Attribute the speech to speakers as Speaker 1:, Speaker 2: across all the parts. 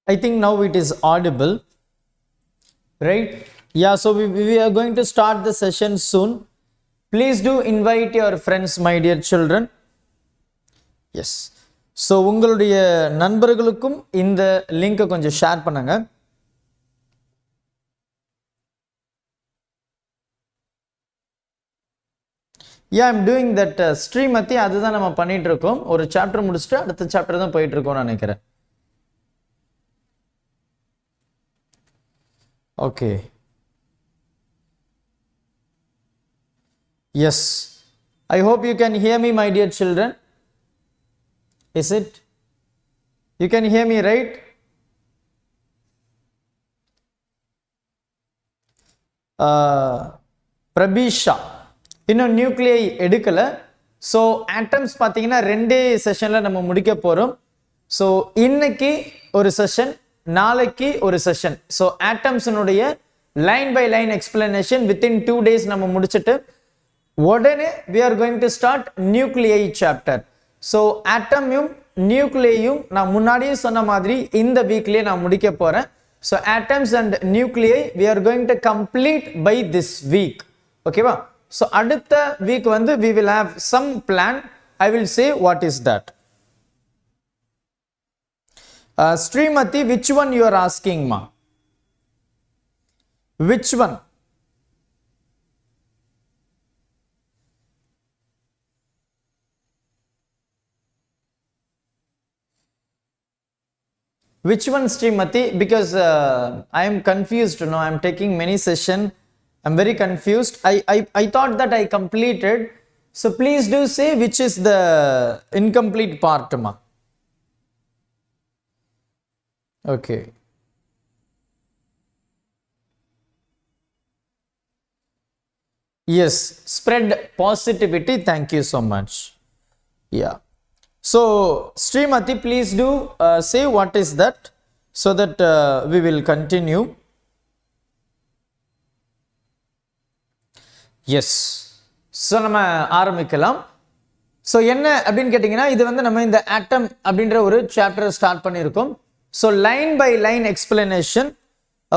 Speaker 1: I think now it is audible, right? Yeah, so we are going to start the session soon. Please do invite your friends, my dear children. Yes. So உங்களுடைய நண்பர்களுக்கும் இந்த லிங்கை கொஞ்சம் share பண்ணுங்க. Yeah, I'm doing that stream அத்தி அதுதான் நம்ம பண்ணிட்டு இருக்கோம். ஒரு சாப்டர் முடிச்சிட்டு அடுத்த சாப்டர் தான் போயிட்டு இருக்கோம் நான் நினைக்கிறேன். Okay. Yes. I hope you can hear me, my dear children. Is it? You can hear me, right? Prabisha. இன்னும் நியூக்ளியை எடுக்கல. ஸோ ஆட்டம்ஸ் பார்த்தீங்கன்னா ரெண்டே செஷனில் நம்ம முடிக்க போகிறோம். ஸோ இன்னைக்கு ஒரு செஷன், நாளைக்கு ஒரு செஷன். ஸோ ஆட்டம்ஸினுடைய line by line explanation within 2 days நம்ம முடிச்சுட்டு உடனே we are going to start nuclei chapter. So ஆட்டமையும் நியூக்ளியையும் நான் முன்னாடியே சொன்ன மாதிரி இந்த வீக்லேயே நான் முடிக்க போகிறேன். So atoms and nuclei we are going to complete by this week. ஓகேவா? So அடுத்த week வந்து we will have some plan. I will say what is that. Srimati, which one you are asking, ma? Which one? Which one, Srimati? Because I am confused. No, I am taking many sessions. I'm very confused. I thought that I completed. So please do say which is the incomplete part, ma. Okay. Yes, spread positivity. Thank you so much. Yeah. So Srimati, please do say what is that so that we will continue. Yes. So நம்ம ஆரம்பிக்கலாம். So என்ன அப்படின்னு கேட்டிங்கன்னா, இது வந்து நம்ம இந்த ஆட்டம் அப்படின்ற ஒரு சாப்டரை ஸ்டார்ட் பண்ணியிருக்கோம். So line by line explanation.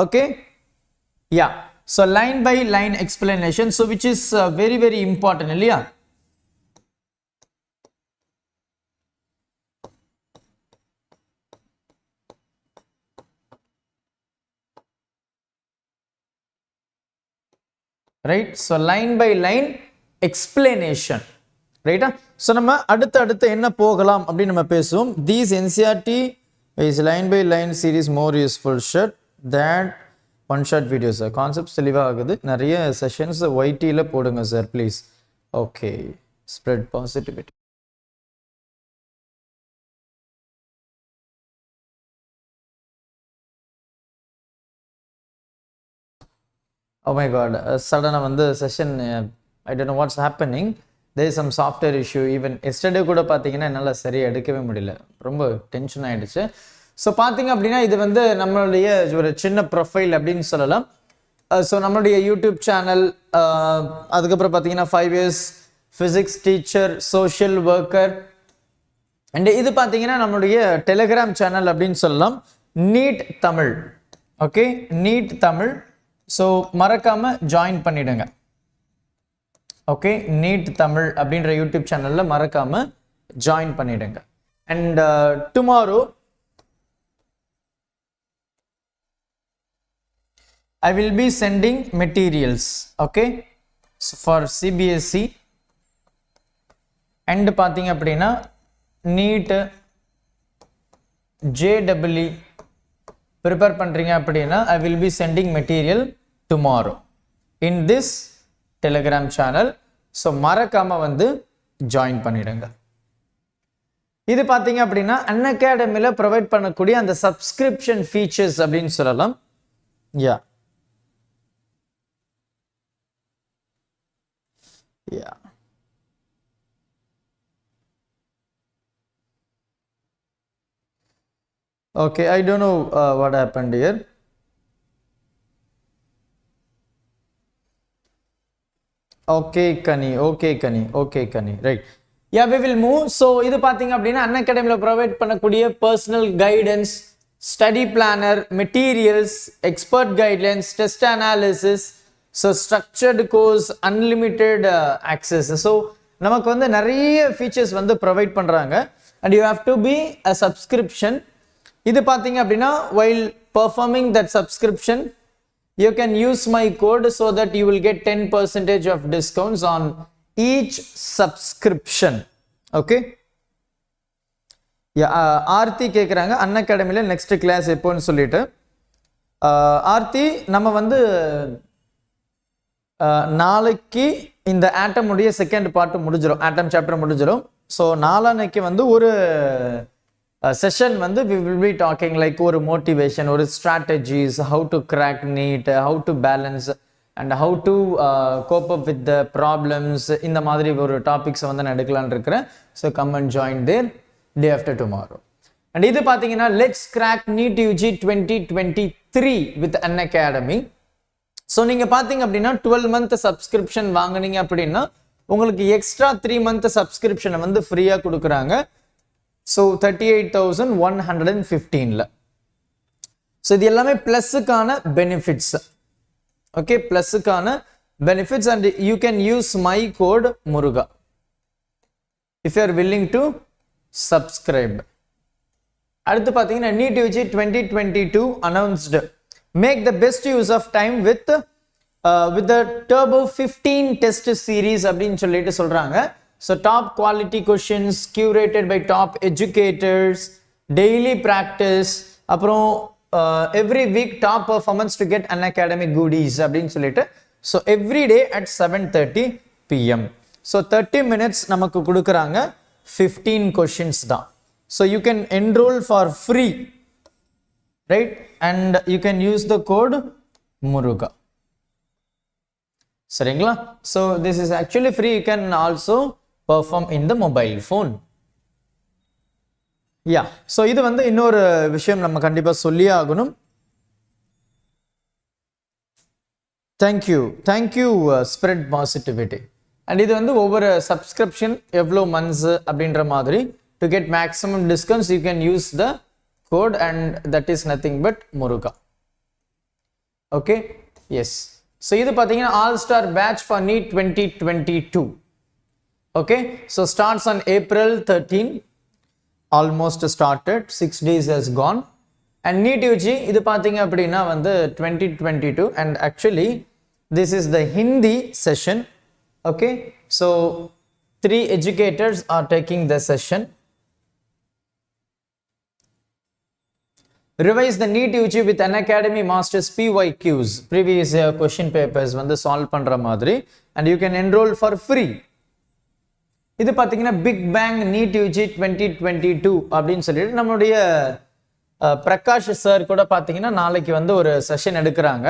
Speaker 1: Okay, yeah. So line by line explanation, so which is very very important இல்லையா? right? So line by line explanation, right? So நம்ம அடுத்து என்ன போகலாம் அப்படி நம்ம பேசுவோம். These NCERT is line by line series more useful shot than one shot videos. Concepts தெளிவா ஆகுது. நிறைய செஷன்ஸ் YT ல போடுங்க sir please. Okay, spread positivity. Oh my god, suddenly வந்து session I don't know what's happening. There is some software issue. Even yesterday கூட பார்த்தீங்கன்னா என்னால் சரியாக எடுக்கவே முடியல, ரொம்ப டென்ஷன் ஆகிடுச்சு. ஸோ பார்த்தீங்க அப்படின்னா இது வந்து நம்மளுடைய ஒரு சின்ன ப்ரொஃபைல் அப்படின்னு சொல்லலாம். ஸோ நம்மளுடைய யூடியூப் சேனல், அதுக்கப்புறம் பார்த்தீங்கன்னா 5 years physics teacher, social worker, and இது பார்த்தீங்கன்னா நம்மளுடைய டெலிகிராம் சேனல் அப்படின்னு சொல்லலாம், NEET Tamil. Okay, NEET Tamil. So மறக்காம ஜாயின் பண்ணிடுங்க. ஓகே, நீட் தமிழ் அப்படின்ற யூடியூப் சேனல்ல மறக்காம ஜாயின் பண்ணிடுங்க. And tomorrow I will be sending materials, okay, so for CBSE and பார்த்தீங்க அப்படின்னா நீட் JEE ப்ரிப்பேர் பண்ணுறீங்க அப்படின்னா I will be sending material tomorrow in this telegram channel. So மறக்காம வந்து ஜாயின் பண்ணிடுங்க. இது பார்த்தீங்க அப்படின்னா அன்அகாடமியில் ப்ரொவைட் பண்ணக்கூடிய அந்த சப்ஸ்கிரிப்ஷன் ஃபீச்சர்ஸ் அப்படின்னு சொல்லலாம். யா யா okay, I don't know what happened here. Okay Kani, right? Yeah, we will move. So இது பாத்தீங்க அப்படின்னா அன்அகாடமில ப்ரொவைட் பண்ணக்கூடிய personal guidance, study planner, materials, expert guidelines, test analysis, so structured course, unlimited access. So நமக்கு வந்து நிறைய features வந்து provide பண்றாங்க and you have to be a subscription. இது பாத்தீங்க அப்படின்னா while performing that subscription you can use my code so that you will get 10% of discounts on each subscription. Okay. Aarthi கேட்குறாங்க அன்அகாடமியில் next class எப்போன்னு சொல்லிட்டு. ஆர்த்தி நம்ம வந்து நாளைக்கு இந்த ஆட்டமுடைய செகண்ட் பார்ட் முடிஞ்சிடும், ஆட்டம் சாப்டர் முடிஞ்சிடும். ஸோ நாளான்னைக்கு வந்து ஒரு செஷன் வந்து we will be talking like ஒரு motivation, ஒரு strategies, how to crack NEET, how to balance and how to cope up with the problems. இந்த மாதிரி ஒரு டாபிக்ஸை வந்து நான் எடுக்கலான்னு இருக்கிறேன். So come and join there day after tomorrow. And இது பார்த்தீங்கன்னா let's crack NEET-UG 2023 with Unacademy. So நீங்கள் பார்த்தீங்க அப்படின்னா 12 month subscription வாங்கினீங்க அப்படின்னா உங்களுக்கு எக்ஸ்ட்ரா 3 month subscription வந்து ஃப்ரீயாக கொடுக்குறாங்க. ஸோ 38,115ல. ஸோ இது எல்லாமே ப்ளஸுக்கான பெனிஃபிட்ஸ். ஓகே, ப்ளஸுக்கான benefits and you can use my code Muruga if you are willing to subscribe. அடுத்து பார்த்தீங்கன்னா NEET-UG 2022 announced make the best use of time with the turbo 15 test series அப்படின்னு சொல்லிட்டு சொல்றாங்க. So top quality questions curated by top educators, daily practice, அப்புறம் every week top performance to get Unacademy goodies அப்படின்னு சொல்லிட்டு. So every day at 7:30 PM. So 30 minutes நமக்கு கொடுக்குறாங்க, 15 questions தான். So you can enroll for free, right? And you can use the code Muruga. சரிங்களா? So this is actually free. You can also perform in the mobile phone. Yeah. So இது வந்து இன்னொரு விஷயம் நம்ம கண்டிப்பா சொல்லியே ஆகணும். Thank you spread positivity. And இது வந்து ஒவ்வொரு subscription எவ்வளோ months அப்படின்ற மாதிரி to get maximum discounts you can use the code and that is nothing but Muruga. Okay, yes. So இது பார்த்தீங்கன்னா all star batch for NEET 2022. Okay, so starts on April 13, almost started, 6 days has gone. And NEET-UG இது பார்த்தீங்க அப்படின்னா வந்து 2022 and actually this is the Hindi session. Okay, so 3 educators are taking the session. Revise the NEET-UG with Unacademy Masters PYQs, previous year question papers வந்து solve பண்ற மாதிரி, and you can enroll for free. இது பார்த்தீங்கன்னா big bang NEET-UG 2022 அப்படின்னு சொல்லிட்டு நம்மளுடைய Prakash sir கூட பார்த்தீங்கன்னா நாளைக்கு வந்து ஒரு செஷன் எடுக்கிறாங்க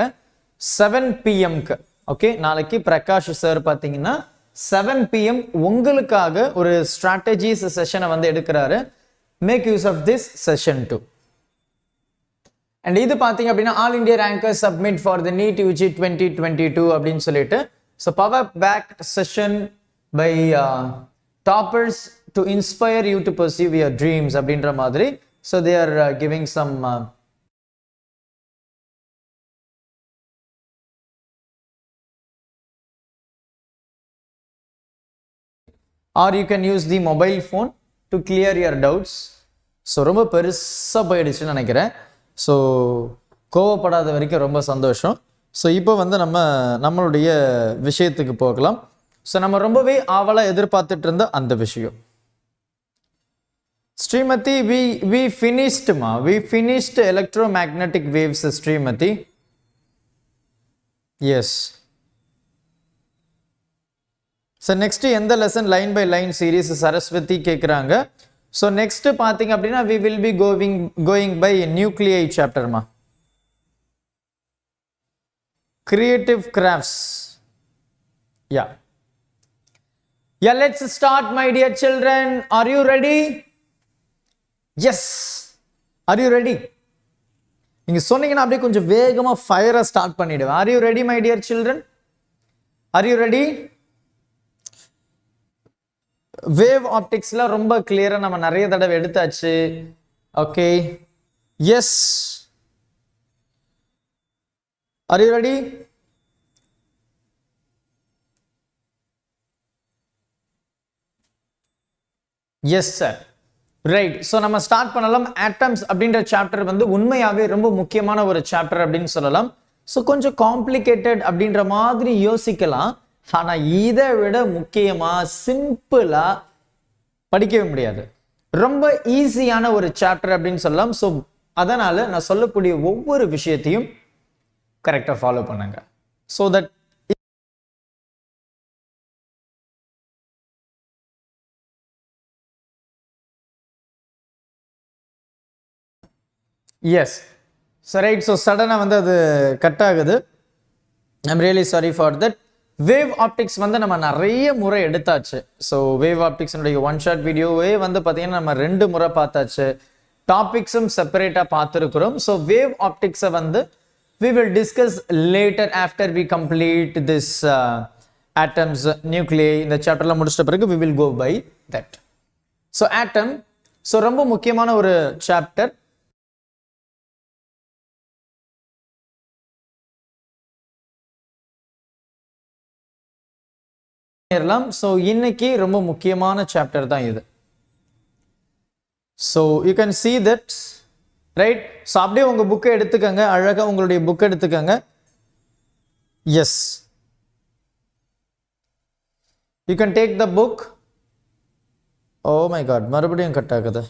Speaker 1: 7 PMக்கு. ஓகே, நாளைக்கு பிரகாஷ் சார் பார்த்தீங்கன்னா 7 PM உங்களுக்காக ஒரு ஸ்ட்ராட்டஜிஸ் செஷனை வந்து எடுக்கிறாரு. Make use of this session too. And இது பார்த்தீங்க அப்படின்னா all India ranker submit for the NEET-UG 2022 அப்படின்னு சொல்லிட்டு. So power pack session by toppers to inspire you to pursue your dreams அப்படின்ற மாதிரி. So they are giving some or you can use the mobile phone to clear your doubts. So ரொம்ப பெருசாக போயிடுச்சுன்னு நினைக்கிறேன். So கோவப்படாத வரைக்கும் ரொம்ப சந்தோஷம். ஸோ இப்போ வந்து நம்மளுடைய விஷயத்துக்கு போகலாம். ஸோ நம்ம ரொம்பவே ஆவலாக எதிர்பார்த்துட்டு இருந்த அந்த விஷயம் Srimathi we finished electromagnetic waves Srimathi. Yes. So next எந்த lesson line by line series Saraswathi கேட்குறாங்க. ஸோ நெக்ஸ்ட் பார்த்தீங்க அப்படின்னா we will be going by nuclei chapter மா. creative crafts. Yeah, let's start my dear children. Are you ready? Yes. Are you ready? நீங்க சொன்னீங்கன்னா அப்படியே கொஞ்சம் வேகமா ஃபயரை ஸ்டார்ட் பண்ணிடுவேன். Are you ready my dear children? Are you ready? Wave ஆப்டிக்ஸ்ல ரொம்ப கிளியரா நம்ம நிறைய தடவை எடுத்தாச்சு. Okay, Yes. Are you ready? Yes sir. Right. So நம்ம ஸ்டார்ட் பண்ணலாம். Atoms அப்படின்ற சாப்டர் வந்து உண்மையாவே ரொம்ப முக்கியமான ஒரு சாப்டர் அப்படின்னு சொல்லலாம். ஸோ கொஞ்சம் காம்ப்ளிகேட்டட் அப்படின்ற மாதிரி யோசிக்கலாம். ஆனா இதை விட முக்கியமா சிம்பிளா படிக்கவே முடியாது. ரொம்ப ஈஸியான ஒரு சாப்டர் அப்படின்னு சொல்லலாம். ஸோ அதனால நான் சொல்லக்கூடிய ஒவ்வொரு விஷயத்தையும் கரெக்டா ஃபாலோ பண்ணுங்க. So that S so right. So சடனாக வந்து அது கட் ஆகுது. I'm really sorry for that. Wave optics வந்து நம்ம நிறைய முறை எடுத்தாச்சு. ஸோ வேவ் ஆப்டிக்ஸினுடைய ஒன் ஷாட் வீடியோவே வந்து பார்த்தீங்கன்னா நம்ம 2 முறை பார்த்தாச்சு. டாபிக்ஸும் செப்பரேட்டாக பார்த்துருக்குறோம். ஸோ வேவ் ஆப்டிக்ஸை வந்து we will discuss later after we complete this atoms nuclei இந்த சாப்டர்ல முடிச்சிட்ட பிறகு we will go by that. So atom so ரொம்ப முக்கியமான ஒரு சாப்டர். ஸோ இன்னைக்கு ரொம்ப முக்கியமான சாப்டர் தான் இது. So you can see that right. So அப்படியே உங்க புக்கை எடுத்துக்கங்க, அழகா உங்களுடைய புக் எடுத்துக்கங்க. Yes, you can take the book. Oh my God, மறுபடியும் கட் ஆகுது.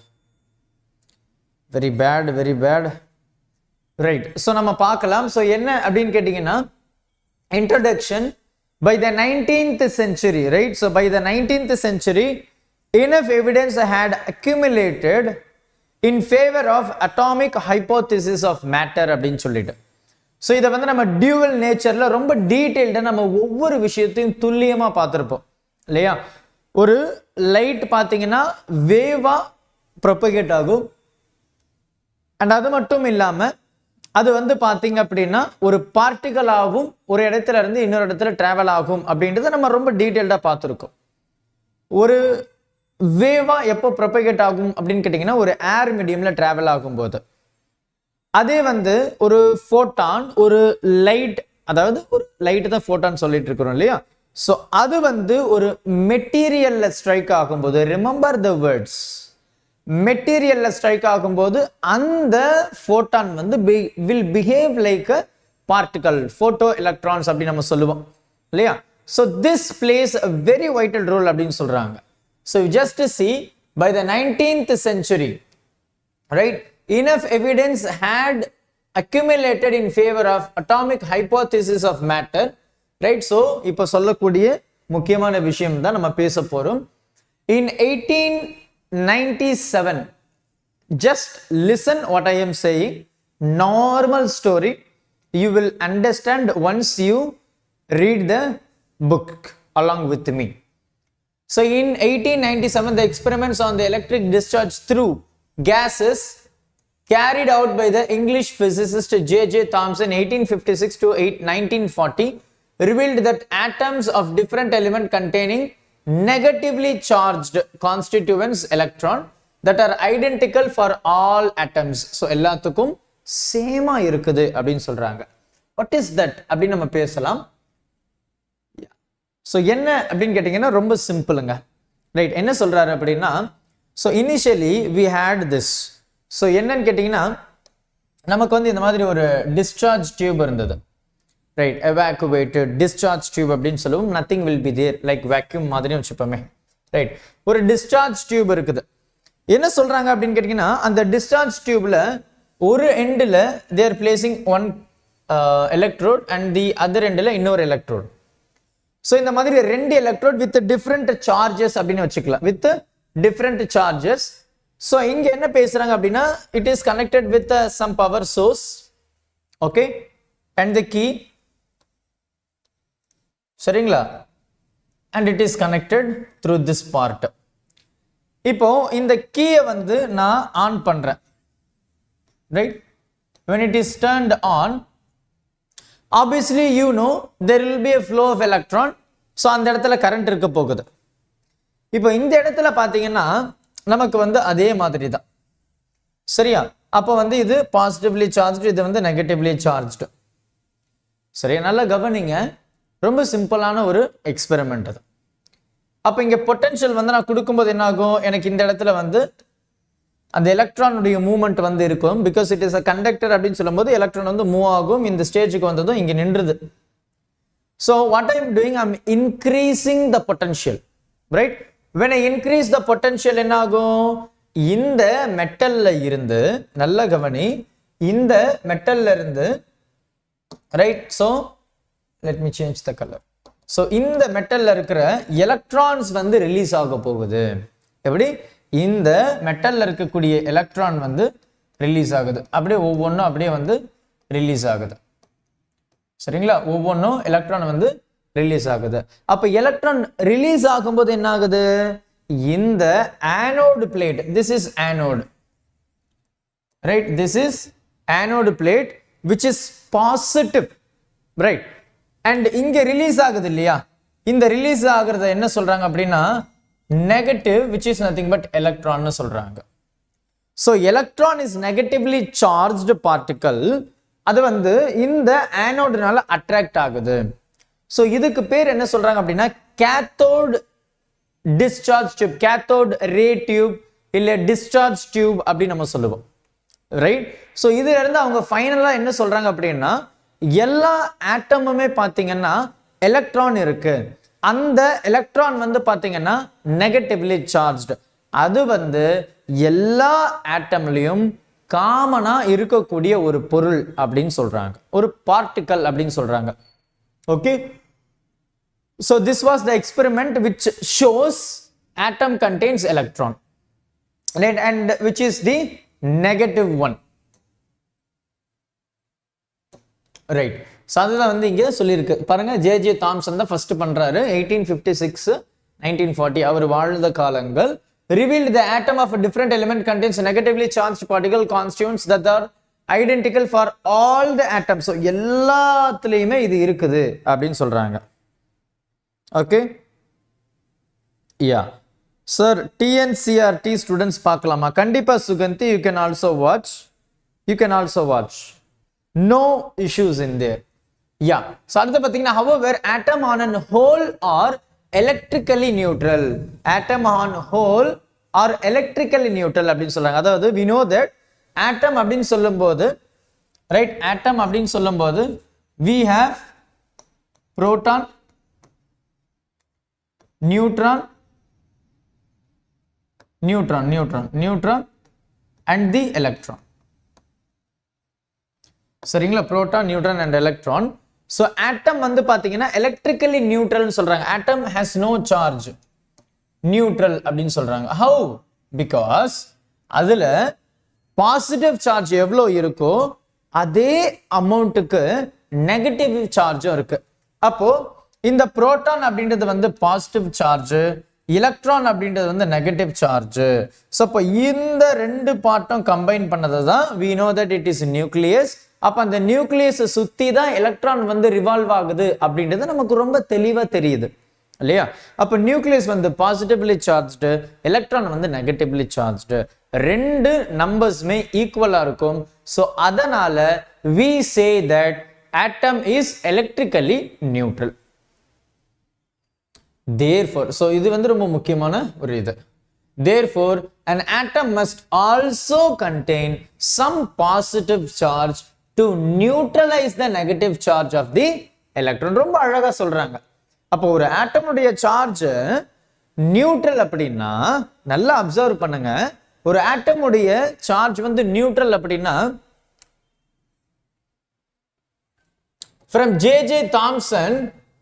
Speaker 1: Very bad, very bad. Right. So நம்ம பார்க்கலாம். ஸோ என்ன அப்படின்னு கேட்டீங்கன்னா, introduction by the 19th century, right? So by the 19th century enough evidence had accumulated in favor of atomic hypothesis of matter அப்படின்னு சொல்லிட்டு. So இதை வந்து நம்ம டியூவல் நேச்சர்ல ரொம்ப டீட்டெயில்டாக நம்ம ஒவ்வொரு விஷயத்தையும் துல்லியமா பார்த்துருப்போம் இல்லையா? ஒரு லைட் பார்த்தீங்கன்னா வேவா ப்ரொபகேட் ஆகும். அண்ட் அது மட்டும் இல்லாமல் அது வந்து பார்த்தீங்க அப்படின்னா ஒரு பார்ட்டிகலாகவும் ஒரு இடத்துல இருந்து இன்னொரு இடத்துல டிராவல் ஆகும் அப்படின்றத நம்ம ரொம்ப டீட்டெயில்டாக பார்த்துருக்கோம். ஒரு வேவா எப்போ ப்ரொபகேட் ஆகும் அப்படின்னு கேட்டிங்கன்னா ஒரு ஏர் மீடியமில் டிராவல் ஆகும்போது. அதே வந்து ஒரு ஃபோட்டான், ஒரு லைட், அதாவது ஒரு லைட்டு தான் ஃபோட்டான் சொல்லிட்டு இருக்கிறோம் இல்லையா? ஸோ அது வந்து ஒரு மெட்டீரியல்ல ஸ்ட்ரைக் ஆகும்போது, ரிமெம்பர் த வேர்ட்ஸ், மெட்டீரியல்ல ஸ்ட்ரைக் ஆகும்போது அந்த ஃபோட்டான் வந்து will behave like a particle, photo electrons அப்படின்னு நம்ம சொல்லுவோம் இல்லையா? So this plays a very vital role அப்படின்னு சொல்றாங்க. So just to see, by the 19th century, right, enough evidence had accumulated in favor of atomic hypothesis of matter, right? So இப்போ சொல்லக்கூடிய முக்கியமான விஷயம் தான் நம்ம பேச போறோம். In 1897, just listen what I am saying, normal story, you will understand once you read the book along with me. So in 1897, the experiments on the electric discharge through gases carried out by the English physicist J.J. Thomson 1856 to 1940 revealed that atoms of different element containing negatively charged constituents electron that are identical for all atoms. So எல்லாத்துக்கும் சேமா இருக்குது அப்படின்னு சொல்றாங்க. What is that அப்படின்னு நம்ம பேசலாம். So என்ன அப்படின்னு கேட்டிங்கன்னா ரொம்ப சிம்பிளுங்க. ரைட். என்ன சொல்றாரு அப்படின்னா, so initially we had this. So என்னன்னு கேட்டிங்கன்னா, நமக்கு வந்து இந்த மாதிரி ஒரு டிஸ்சார்ஜ் டியூப் இருந்தது. ரைட். எவாக்குவேட்டட் டிஸ்சார்ஜ் டியூப் அப்படின்னு சொல்லுவோம். Nothing will be there, like vacuum மாதிரியும் வச்சுப்போமே. ரைட். ஒரு டிஸ்சார்ஜ் டியூப் இருக்குது. என்ன சொல்றாங்க அப்படின்னு கேட்டிங்கன்னா, அந்த டிஸ்சார்ஜ் டியூப்ல ஒரு எண்டில் there placing one electrode and the other எண்டில் இன்னொரு எலக்ட்ரோட். ஸோ இந்த மாதிரி 2 எலக்ட்ரோட் வித் டிஃப்ரெண்ட் சார்ஜஸ் அப்படின்னு வச்சுக்கலாம், வித் டிஃப்ரெண்ட் சார்ஜஸ். ஸோ இங்க என்ன பேசுறாங்க அப்படின்னா, it is connected with some power source, okay, and the key, சரிங்களா, and it is connected through this part. இப்போ இந்த கீயை வந்து நான் ஆன் பண்றேன், right. when it is turned on, obviously you know there will be a flow of electron. So அந்த இடத்துல current இருக்க போகுது. இப்போ இந்த இடத்துல பார்த்தீங்கன்னா நமக்கு வந்து அதே மாதிரி தான், சரியா? அப்போ வந்து இது பாசிட்டிவ்லி சார்ஜ்டு, இது வந்து நெகட்டிவ்லி சார்ஜ்டு. சரி, நல்லா கவனிங்க. ரொம்ப சிம்பிளான ஒரு எக்ஸ்பெரிமெண்ட் அது. அப்போ இங்கே பொட்டன்ஷியல் வந்து நான் கொடுக்கும்போது என்ன ஆகும், எனக்கு இந்த இடத்துல வந்து அந்த எலக்ட்ரானுடைய மூவ்மெண்ட் வந்து இருக்கும். Because it is a conductor அப்படின்னு சொல்லும்போது எலக்ட்ரான் வந்து மூவ் ஆகும். இந்த ஸ்டேஜுக்கு வந்ததும் இங்கே நின்றுது. So what I am doing, I am increasing the potential, right? when I increase the potential என்ன ஆகும், இந்த மெட்டல்ல இருந்து, நல்ல கவனி, இந்த மெட்டல்ல இருந்து, right? So let me change the colour. So இந்த மெட்டல்ல இருக்கிற எலக்ட்ரான்ஸ் வந்து ரிலீஸ் ஆக போகுது. எப்படி? இந்த மெட்டல்ல இருக்கக்கூடிய எலக்ட்ரான் வந்து ரிலீஸ் ஆகுது. அப்படியே ஒவ்வொன்றும் அப்படியே வந்து ரிலீஸ் ஆகுது. சரிங்களா? ஒவ்வொன்றும் எலக்ட்ரான் வந்து ரிலீஸ் ஆகுது. அப்ப எலக்ட்ரான் ரிலீஸ் ஆகும்போது என்ன ஆகுது, இந்த anode plate, this is anode, right? This is anode plate which is positive, right? and இங்க ரிலீஸ் ஆகுது இல்லையா, இந்த ரிலீஸ் ஆகுறத என்ன சொல்றாங்க அப்படின்னா negative, which is nothing but electron னு சொல்றாங்க. so electron is negatively charged particle. அது வந்து இந்த ஆனோட்னால அட்ராக்ட் ஆகுது. ஸோ இதுக்கு பேர் என்ன சொல்றாங்க அப்படின்னா cathode discharge tube, cathode ray tube, இல்லை டிஸ்சார்ஜ் டியூப் அப்படின்னு நம்ம சொல்லுவோம், ரைட்? ஸோ இதுல இருந்து அவங்க ஃபைனலா என்ன சொல்றாங்க அப்படின்னா எல்லா ஆட்டமுமே பார்த்தீங்கன்னா எலக்ட்ரான் இருக்கு. அந்த எலக்ட்ரான் வந்து பார்த்தீங்கன்னா நெகட்டிவ்லி சார்ஜ்டு. அது வந்து எல்லா ஆட்டம்லையும் காமனா இருக்கக்கூடிய ஒரு பொருள் அப்படின்னு சொல்றாங்க, ஒரு பார்ட்டிக்கல் அப்படின்னு சொல்றாங்க. Okay, so this was the experiment which shows atom contains electron, right? and which is the negative one, right? so அதுதான் வந்து இங்க சொல்லியிருக்கு பாருங்க. ஜே தாம்சன் தான் ஃபர்ஸ்ட் பண்றாரு. 1856 1940 அவர் வாழ்ந்த காலங்கள். revealed the atom of a different element contains negatively charged particle constituents that are identical for all the atoms. so எல்லாத்துலயுமே இது இருக்குது அப்படின்னு சொல்றாங்க. ஓகே, யா சார். TNCERT ஸ்டூடெண்ட்ஸ் பார்க்கலாமா? கண்டிப்பா Suganthi, you can also watch, you can also watch, no issues in there. yeah, so அடுத்து பாத்தீங்கன்னா however atom on a whole are electrically neutral, atom on whole are electrically neutral அப்படின்னு சொல்றாங்க. அதாவது we know that atom அப்படின்னு சொல்லும்போது, right? atom அப்படின்னு சொல்லும்போது we have proton, neutron and the electron. சரிங்களா? proton, neutron and electron. so atom வந்து பாத்தீங்கன்னா electrically neutral னு சொல்றாங்க. atom has no charge, neutral அப்படின்னு சொல்றாங்க. how? because அதுல பாசிட்டிவ் சார்ஜ் எவ்வளோ இருக்கோ அதே அமௌண்ட்டுக்கு நெகட்டிவ் சார்ஜும் இருக்கு. அப்போ இந்த புரோட்டான் அப்படின்றது வந்து பாசிட்டிவ் சார்ஜ், எலக்ட்ரான் அப்படின்றது வந்து நெகட்டிவ் சார்ஜ். ஸோ அப்போ இந்த ரெண்டு பார்ட்டும் கம்பைன் பண்ணதை தான் we know that it is nucleus. அப்போ அந்த நியூக்ளியஸை சுற்றி தான் எலக்ட்ரான் வந்து ரிவால்வ் ஆகுது அப்படின்றது நமக்கு ரொம்ப தெளிவாக தெரியுது இல்லையா? அப்போ நியூக்ளியஸ் வந்து பாசிட்டிவ்லி சார்ஜ்டு, எலக்ட்ரான் வந்து நெகட்டிவ்லி சார்ஜ்டு. ரெண்டு நம்பர்ஸ்மே ஈக்குவலா இருக்கும். ஸோ அதனால we say that atom is electrically neutral. therefore, so இது வந்து ரொம்ப முக்கியமான ஒரு இது. therefore an atom must also contain some positive charge to neutralize the negative charge of the electron. ரொம்ப அழகா சொல்றாங்க. அப்போ ஒரு ஆட்டமுடைய சார்ஜ் நியூட்ரல் அப்படின்னா நல்லா அப்சர்வ் பண்ணுங்க. ஒரு ஆட்டமுடைய சார்ஜ் வந்து நியூட்ரல் அப்படின்னா from J Thomson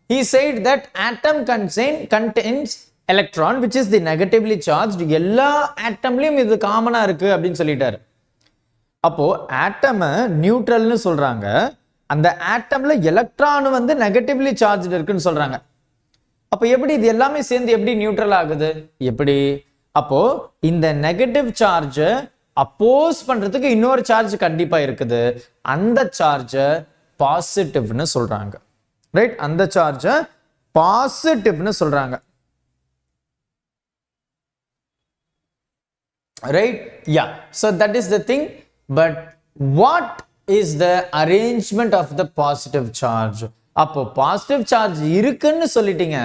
Speaker 1: he said that atom contains electron which is the negatively charged. எல்லா ஆட்டம்லயும் இது காமனா இருக்கு அப்படின்னு சொல்லிட்டாரு. அப்போ ஆட்டம நியூட்ரல்னு சொல்றாங்க, அந்த ஆட்டம்ல எலக்ட்ரான் வந்து நெகட்டிவ்லி சார்ஜ்டு இருக்குன்னு சொல்றாங்க. அப்போ எப்படி இது எல்லாமே சேர்ந்து எப்படி நியூட்ரல் ஆகுது? எப்படி? அப்போ இந்த நெகட்டிவ் சார்ஜ் அப்போஸ் பண்றதுக்கு இன்னொரு சார்ஜ் கண்டிப்பா இருக்குது. அந்த சார்ஜ் பாசிட்டிவ்னு சொல்றாங்க, ரைட்? அந்த சார்ஜ் பாசிட்டிவ்னு சொல்றாங்க, right? Yeah, so that is the thing. but what is the arrangement of the positive charge? அப்போ பாசிட்டிவ் சார்ஜ் இருக்குன்னு சொல்லிட்டீங்க,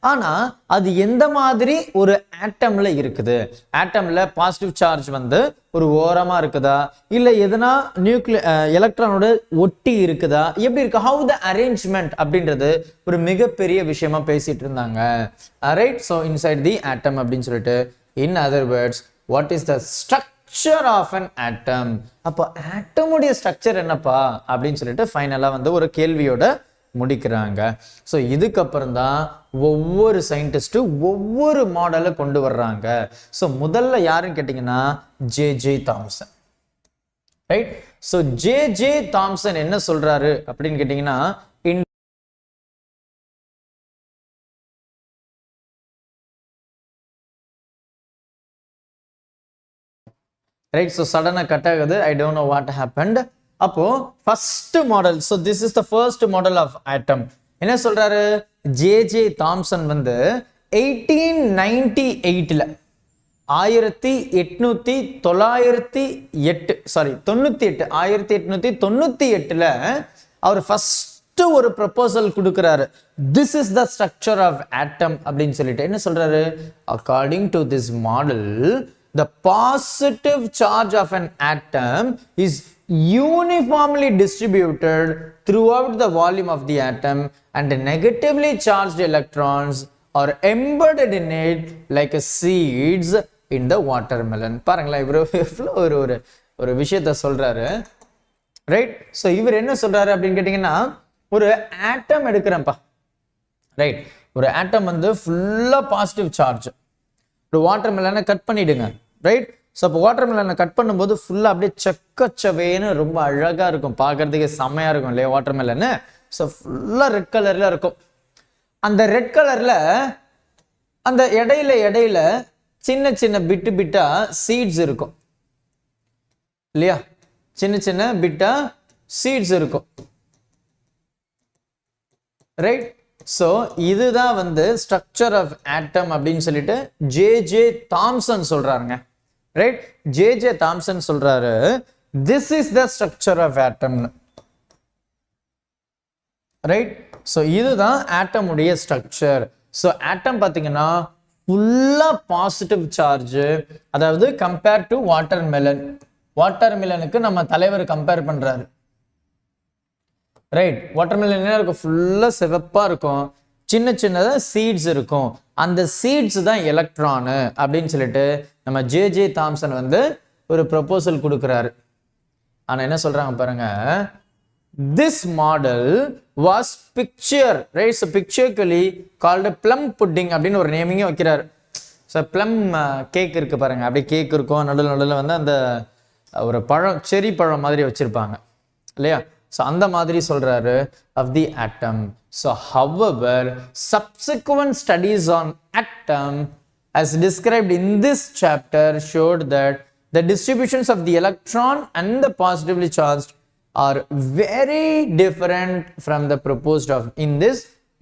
Speaker 1: ஆனா அது எந்த மாதிரி ஒரு ஆட்டம்ல இருக்குது? ஆட்டம்ல பாசிட்டிவ் சார்ஜ் வந்து ஒரு ஓரமா இருக்குதா, இல்ல எதனா எலக்ட்ரானோட ஒட்டி இருக்குதா, எப்படி இருக்கு? ஹவு த அரேஞ்ச்மெண்ட் அப்படின்றது ஒரு மிகப்பெரிய விஷயமா பேசிட்டு இருந்தாங்க. Right, so inside the atom அப்படின்னு சொல்லிட்டு, in other words, what is the structure of an atom? அப்போ ஆட்டமுடைய ஸ்ட்ரக்சர் என்னப்பா அப்படின்னு சொல்லிட்டு ஃபைனலா வந்து ஒரு கேள்வியோட முடிக்கிறாங்க. ஸோ இதுக்கப்புறம் தான் ஒவ்வொரு சயின்டிஸ்டும் ஒவ்வொரு மாடலை கொண்டு வர்றாங்க. ஸோ முதல்ல யாருன்னு கேட்டிங்கன்னா J Thomson. Right, so J Thomson என்ன சொல்றாரு அப்படின்னு கேட்டிங்கன்னா, ரைட், ஸோ சடனாக கட் ஆகுது. I don't know what happened. அப்போ first model, so this is the first model of atom. என்ன சொல்றாரு ஜே தாம்சன் வந்து 1898ல 1898ல அவர் ஃபர்ஸ்ட் ஒரு ப்ரொபோசல் கொடுக்கிறாரு. This is the structure of atom அப்படின்னு சொல்லிட்டு என்ன சொல்றாரு, according to this model the positive charge of an atom is uniformly distributed throughout the volume of the atom and negatively charged electrons are embedded in it like seeds in the watermelon. பாருங்களா, இவர் ஒரு விஷயத்தை சொல்றாரு. Right, so இவர் என்ன சொல்றாரு அப்படின்னு கேட்டீங்கன்னா, ஒரு ஆட்டம் எடுக்கிறேன்ப்பா. ரைட், ஒரு ஆட்டம் வந்து ஃபுல்லா பாசிட்டிவ் சார்ஜ். ஒரு வாட்டர் மெலனை கட் பண்ணிடுங்க. ரைட், ஸோ அப்போ வாட்டர் மெலனை கட் பண்ணும்போது ஃபுல்லாக அப்படியே செக்கச்சவேன்னு ரொம்ப அழகாக இருக்கும், பார்க்கறதுக்கு செம்மையாக இருக்கும் இல்லையா வாட்டர் மெலனு. ஸோ ஃபுல்லாக ரெட் கலரில் இருக்கும். அந்த ரெட் கலரில் அந்த இடையில சின்ன சின்ன பிட்டா சீட்ஸ் இருக்கும் இல்லையா, சின்ன பிட்டா சீட்ஸ் இருக்கும். ரைட், ஸோ இதுதான் வந்து ஸ்ட்ரக்சர் ஆஃப் ஆட்டம் அப்படின்னு சொல்லிட்டு ஜே தாம்சன் சொல்றாருங்க. ரைட், ஜே தாம்சன் சொல்றாரு, this is the structure of atom. Right, so இதுதான் ஆட்டம் உடைய ஸ்ட்ரக்சர். ஸோ ஆட்டம் பார்த்தீங்கன்னா ஃபுல்லா பாசிட்டிவ் சார்ஜ், அதாவது கம்பேர் டு வாட்டர் மெலன். வாட்டர் மெலனுக்கு நம்ம தலைவர் கம்பேர் பண்றாரு. ரைட், வாட்டர்மெலன் என்ன இருக்கும், ஃபுல்லா சிவப்பா இருக்கும், சின்னதா சீட்ஸ் இருக்கும். அந்த சீட்ஸ் தான் எலக்ட்ரானு அப்படின்னு சொல்லிட்டு நம்ம ஜே தாம்சன் வந்து ஒரு ப்ரொபோசல் கொடுக்குறாரு. ஆனா என்ன சொல்றாங்க பாருங்க, this model was picture. Right, so pictorially called plum pudding அப்படின்னு ஒரு நேமிங்கே வைக்கிறாரு. ஸோ பிளம் கேக் இருக்கு பாருங்க, அப்படியே கேக் இருக்கும், நடுவில் வந்து அந்த ஒரு பழம், செரி பழம் மாதிரி வச்சிருப்பாங்க இல்லையா. ஸோ அந்த மாதிரி சொல்றாரு of the atom. So however, subsequent studies on atom as described in this chapter showed that the distributions of the electron and the positively charged are very different from the proposed of in this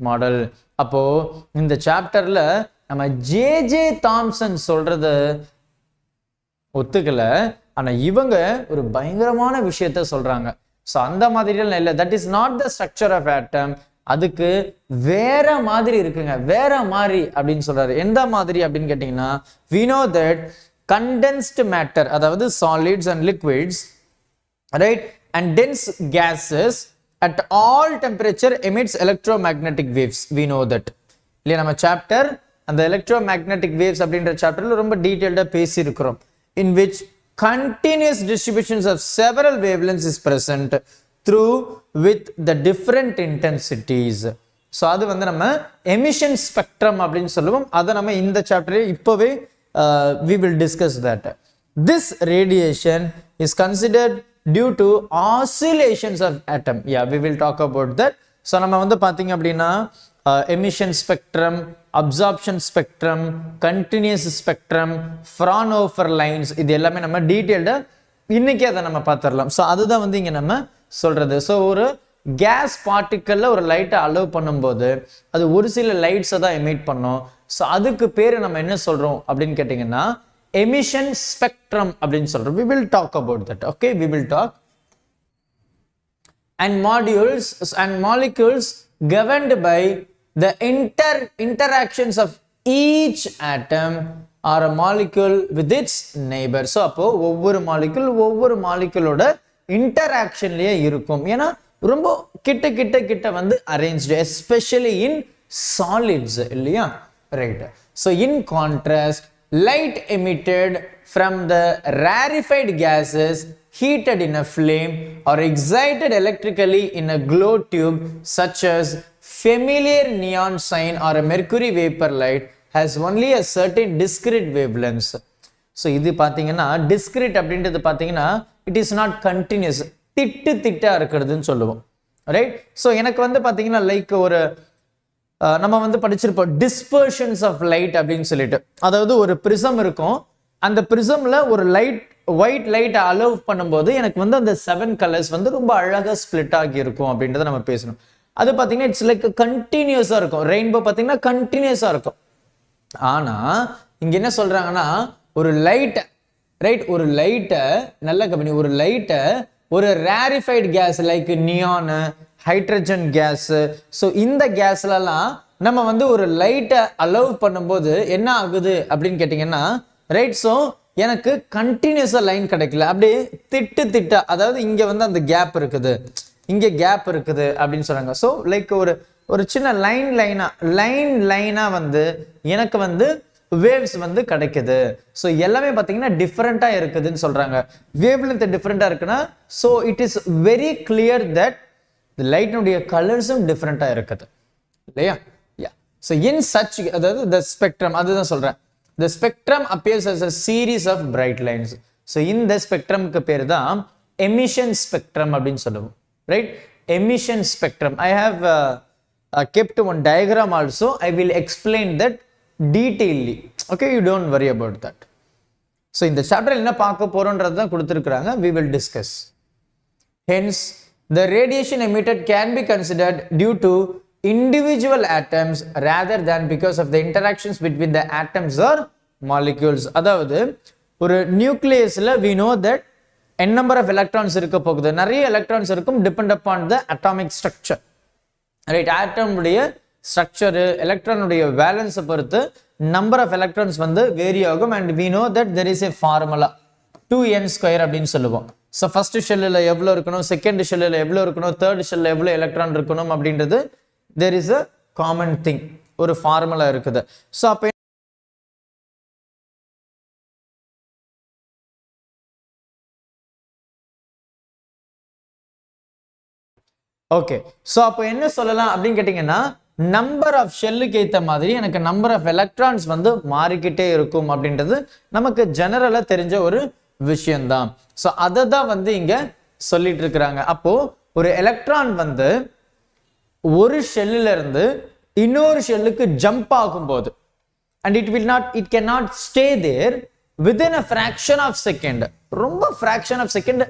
Speaker 1: model. அப்போ இந்த சாப்டர்ல நம்ம J Thomson சொல்றது ஒத்துக்கல, ஆனா இவங்க ஒரு பயங்கரமான விஷயத்த சொல்றாங்க. ஸோ அந்த மாதிரியெல்லாம் இல்லை, that is not the structure of atom. அதுக்கு வேற மாதிரி இருக்குங்க, வேற மாதிரி அப்படின்னு சொல்றாரு. எந்த மாதிரி அப்படின்னு கேட்டீங்கன்னா, we know that condensed matter, அதாவது solids and liquids, right, and dense gases at all temperature emits electromagnetic waves. We know that. இல்லையா, நம்ம சாப்டர் அந்த electromagnetic waves அப்படின்ற சாப்டர்ல ரொம்ப டீடைல்டா பேசி இருக்கிறோம். In which continuous distributions of several wavelengths is present through with the different intensities. So அது வந்து நம்ம emission spectrum அப்படின்னு சொல்லுவோம். அதை நம்ம இந்த சாப்டர்ல இப்போவே we will discuss that. This radiation is considered due to oscillations of atom. Yeah, we will talk about that. So நம்ம வந்து பாத்தீங்க அப்படின்னா emission spectrum, absorption spectrum, continuous spectrum, Fraunhofer lines, இது எல்லாமே நம்ம டீடைல்டா இன்னைக்கு அதை நம்ம பார்த்துடலாம். ஸோ அதுதான் வந்து இங்க நம்ம சொல்றது. ஸோ ஒரு கேஸ் பார்ட்டிக்கல்ல ஒரு லைட்டை அலோவ் பண்ணும்போது அது ஒரு சில லைட்ஸை தான் எமிட் பண்ணும். ஸோ அதுக்கு பேர் நம்ம என்ன சொல்றோம் அப்படின்னு கேட்டிங்கன்னா emission spectrum அப்படின்னு சொல்றோம். We will talk about that. Okay, we will talk. And modules and molecules governed by the interactions of each atom or a molecule with its neighbor. So அப்போ ஒவ்வொரு மாலிக்யூலோட இன்டராக்ஷன்லயே இருக்கும். ஏன்னா ரொம்ப கிட்ட வந்து arranged, especially in solids இல்லையா? Right. So in contrast, light emitted from the rarefied gases heated in a flame or excited electrically in a glow tube such as familiar neon sign or a mercury vapor light has only a certain discrete wavelength. So இது பாத்தீங்கன்னா discrete அப்படின்றது பாத்தீங்கன்னா it is not continuous, திட்டா இருக்குதுன்னு சொல்லுவோம். Right. So எனக்கு வந்து பாத்தீங்கன்னா like ஒரு நம்ம வந்து படிச்சிருப்போம் டிஸ்பர்ஷன்ஸ் ஆஃப் லைட் அப்படின்னு சொல்லிட்டு. அதாவது ஒரு பிரிசம் இருக்கும், அந்த பிரிசம்ல ஒரு லைட் ஒயிட் லைட்டை அலோவ் பண்ணும்போது எனக்கு வந்து அந்த 7 கலர்ஸ் வந்து ரொம்ப அழகாக ஸ்பிளிட் ஆகி இருக்கும் அப்படின்றத நம்ம பேசணும். அது பார்த்தீங்கன்னா இட்ஸ் லைக் கண்டினியூஸாக இருக்கும். ரெயின்போ பார்த்தீங்கன்னா கண்டினியூஸாக இருக்கும். ஆனால் இங்கே என்ன சொல்கிறாங்கன்னா ஒரு லைட்டை, ரைட், ஒரு லைட்டை நல்ல கம்பெனி, ஒரு லைட்டை ஒரு rarefied gas like neon, hydrogen gas, so இந்த கேஸ்லலாம் நம்ம வந்து ஒரு லைட்டை அலோவ் பண்ணும்போது என்ன ஆகுது அப்படின்னு கேட்டிங்கன்னா, ரைட், ஸோ எனக்கு கண்டினியூஸாக லைன் கிடைக்கல, அப்படியே திட்டா, அதாவது இங்கே வந்து அந்த கேப் இருக்குது, இங்கே கேப் இருக்குது அப்படின்னு சொல்கிறாங்க. ஸோ லைக் ஒரு சின்ன லைனாக வந்து எனக்கு வந்து வேவ்ஸ் வந்து கிடைக்குது. ஸோ எல்லாமே பார்த்தீங்கன்னா டிஃப்ரெண்ட்டாக இருக்குதுன்னு சொல்கிறாங்க. வேவ் லென்த் டிஃப்ரெண்ட்டாக இருக்குன்னா so it is very clear that லைட்னுடைய கலர்ஸும் டிஃப்ரெண்ட்டாக இருக்குது இல்லையா? ஸோ இன் சச், அதாவது த ஸ்பெக்ட்ரம், அதுதான் சொல்கிறேன். The spectrum appears as a series of bright lines. So இந்த ஸ்பெக்ட்ரம்க்கு பேர் தான் emission spectrum அப்படின்னு சொல்லுவோம். Right? Emission spectrum. I have kept one diagram also. I will explain that detailedly. Okay, you don't worry about that. So இந்த சாப்டர்ல என்ன பார்க்க போறோம்ன்றது தான் கொடுத்திருக்காங்க. We will discuss. Hence, the radiation emitted can be considered due to individual atoms rather than because of the interactions between the atoms or molecules. அதாவது ஒரு நியூக்ளியஸ்ல we know that n number of electrons இருக்க போகுது, நிறைய electrons இருக்கும் depend upon the atomic structure. Right, atom உடைய structure, electron உடைய வேலன்ஸை பொறுத்து நம்பர் ஆஃப் எலக்ட்ரான்ஸ் வந்து வேரி ஆகும். And we know that there is a formula 2n² அப்படின்னு சொல்லுவோம். ஸோ ஃபர்ஸ்ட் ஷெல்லில் எவ்வளோ இருக்கணும், செகண்ட் ஷெல்லில் எவ்வளோ இருக்கணும், தேர்ட் ஷெல்லில் எவ்வளோ எலக்ட்ரான் இருக்கணும் அப்படின்றது there is a common thing, ஒரு ஃபார்முலா இருக்குது. ஸோ அப்போ ஓகே, ஸோ அப்போ என்ன சொல்லலாம் அப்படின்னு கேட்டிங்கன்னா, நம்பர் ஆஃப் ஷெல்லுக்கு ஏற்ற மாதிரி எனக்கு நம்பர் ஆஃப் எலக்ட்ரான்ஸ் வந்து மாறிக்கிட்டே இருக்கும் அப்படின்றது நமக்கு ஜெனரலாக தெரிஞ்ச ஒரு விஷயம்தான். ஸோ அதை தான் வந்து இங்கே சொல்லிட்டு இருக்கிறாங்க. அப்போ ஒரு எலக்ட்ரான் வந்து ஒரு ஷெல்லில் இருந்து இன்னொரு ஷெல்லுக்கு ஜம்ப் ஆகும்போது, and it can not stay there within a fraction of second, ரொம்ப ஃப்ராக்ஷன் ஆஃப் செகண்ட்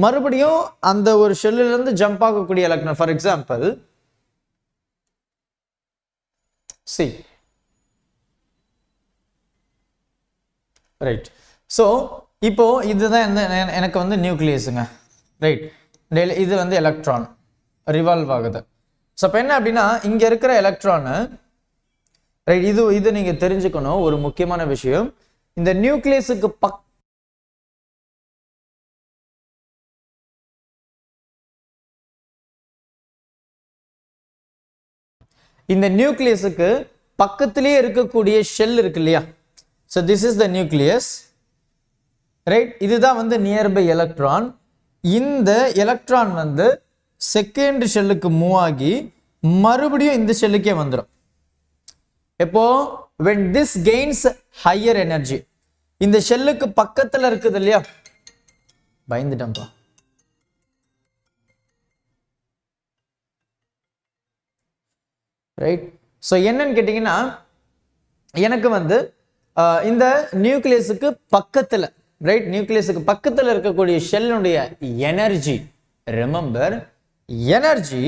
Speaker 1: மறுபடியும் அந்த ஒரு ஷெல்லில் இருந்து ஜம்ப் ஆகக்கூடிய electron. For example C, right, so இப்போ இதுதான் எனக்கு வந்து நியூக்ளியஸுங்க, ரைட், இது வந்து எலக்ட்ரான் ரிவால்வ் ஆகுது. ஸோ அப்போ என்ன அப்படின்னா, இங்கே இருக்கிற எலக்ட்ரானு, ரைட், இது நீங்கள் தெரிஞ்சுக்கணும் ஒரு முக்கியமான விஷயம். இந்த நியூக்ளியஸுக்கு இந்த நியூக்ளியஸுக்கு பக்கத்திலேயே இருக்கக்கூடிய ஷெல் இருக்கு இல்லையா? So this is the nucleus, right, இதுதான் வந்து நியர்பை எலக்ட்ரான். இந்த எலக்ட்ரான் வந்து செகண்ட் ஷெல்லுக்கு மூவ் ஆகி மறுபடியும் இந்த ஷெல்லுக்கே வந்துடும். எப்போ when this gains higher energy, இந்த ஷெல்லுக்கு பக்கத்துல இருக்குது இல்லையா, பயந்துட்டேன்ப்பா, ரைட். ஸோ என்னன்னு கேட்டிங்கன்னா, எனக்கு வந்து இந்த நியூக்ளியஸுக்கு பக்கத்தில், ரைட், நியூக்ளியஸுக்கு பக்கத்தில் இருக்கக்கூடிய ஷெல்லுடைய energy, remember, energy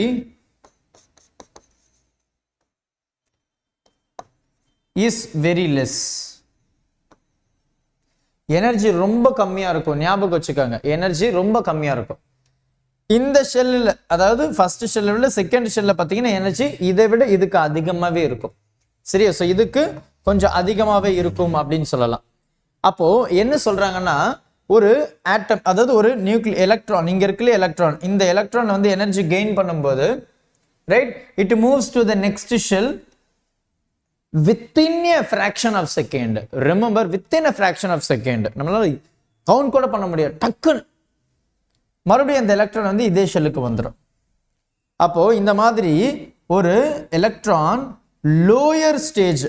Speaker 1: is very less. Energy ரொம்ப கம்மியா இருக்கும். ஞாபகம் வச்சுக்கோங்க, எனர்ஜி ரொம்ப கம்மியா இருக்கும். இந்த ஷெல்லில், அதாவது ஃபர்ஸ்ட் ஷெல்லை விட செகண்ட் ஷெல்லில் பார்த்தீங்கன்னா எனர்ஜி இதை விட இதுக்கு அதிகமாகவே இருக்கும். சரியா? ஸோ இதுக்கு கொஞ்சம் அதிகமாகவே இருக்கும் அப்படின்னு சொல்லலாம். அப்போ என்ன சொல்றாங்கன்னா, ஒரு ஆட்டம், அதாவது ஒரு நியூக்ளியர் எலக்ட்ரான், இங்க இருக்குல்ல எலக்ட்ரான், இந்த எலக்ட்ரான் வந்து எனர்ஜி கெயின் பண்ணும்போது, right, it moves to the next shell within a fraction of second. Remember, within a fraction of second. நம்மளால கவுண்ட் கூட பண்ண முடியாது. டக்குன்னு மறுபடியும் அந்த எலக்ட்ரான் வந்து இதே ஷெல்லுக்கு வந்துடும். அப்போ இந்த மாதிரி ஒரு எலக்ட்ரான் லோயர் ஸ்டேஜ்,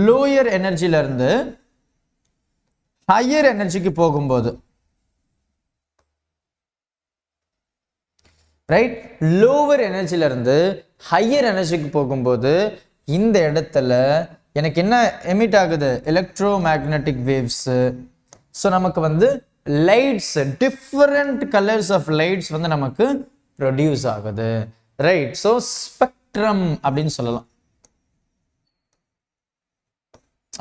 Speaker 1: லோயர் எனர்ஜில இருந்து ஹையர் எனர்ஜிக்கு போகும்போது, ரைட், லோவர் எனர்ஜில இருந்து ஹையர் எனர்ஜிக்கு போகும்போது இந்த இடத்துல எனக்கு என்ன எமிட் ஆகுது? Electromagnetic waves. ஸோ நமக்கு வந்து lights, different colours of lights வந்து நமக்கு ப்ரொடியூஸ் ஆகுது. ரைட், ஸோ ஸ்பெக்ட்ரம் அப்படின்னு சொல்லலாம்.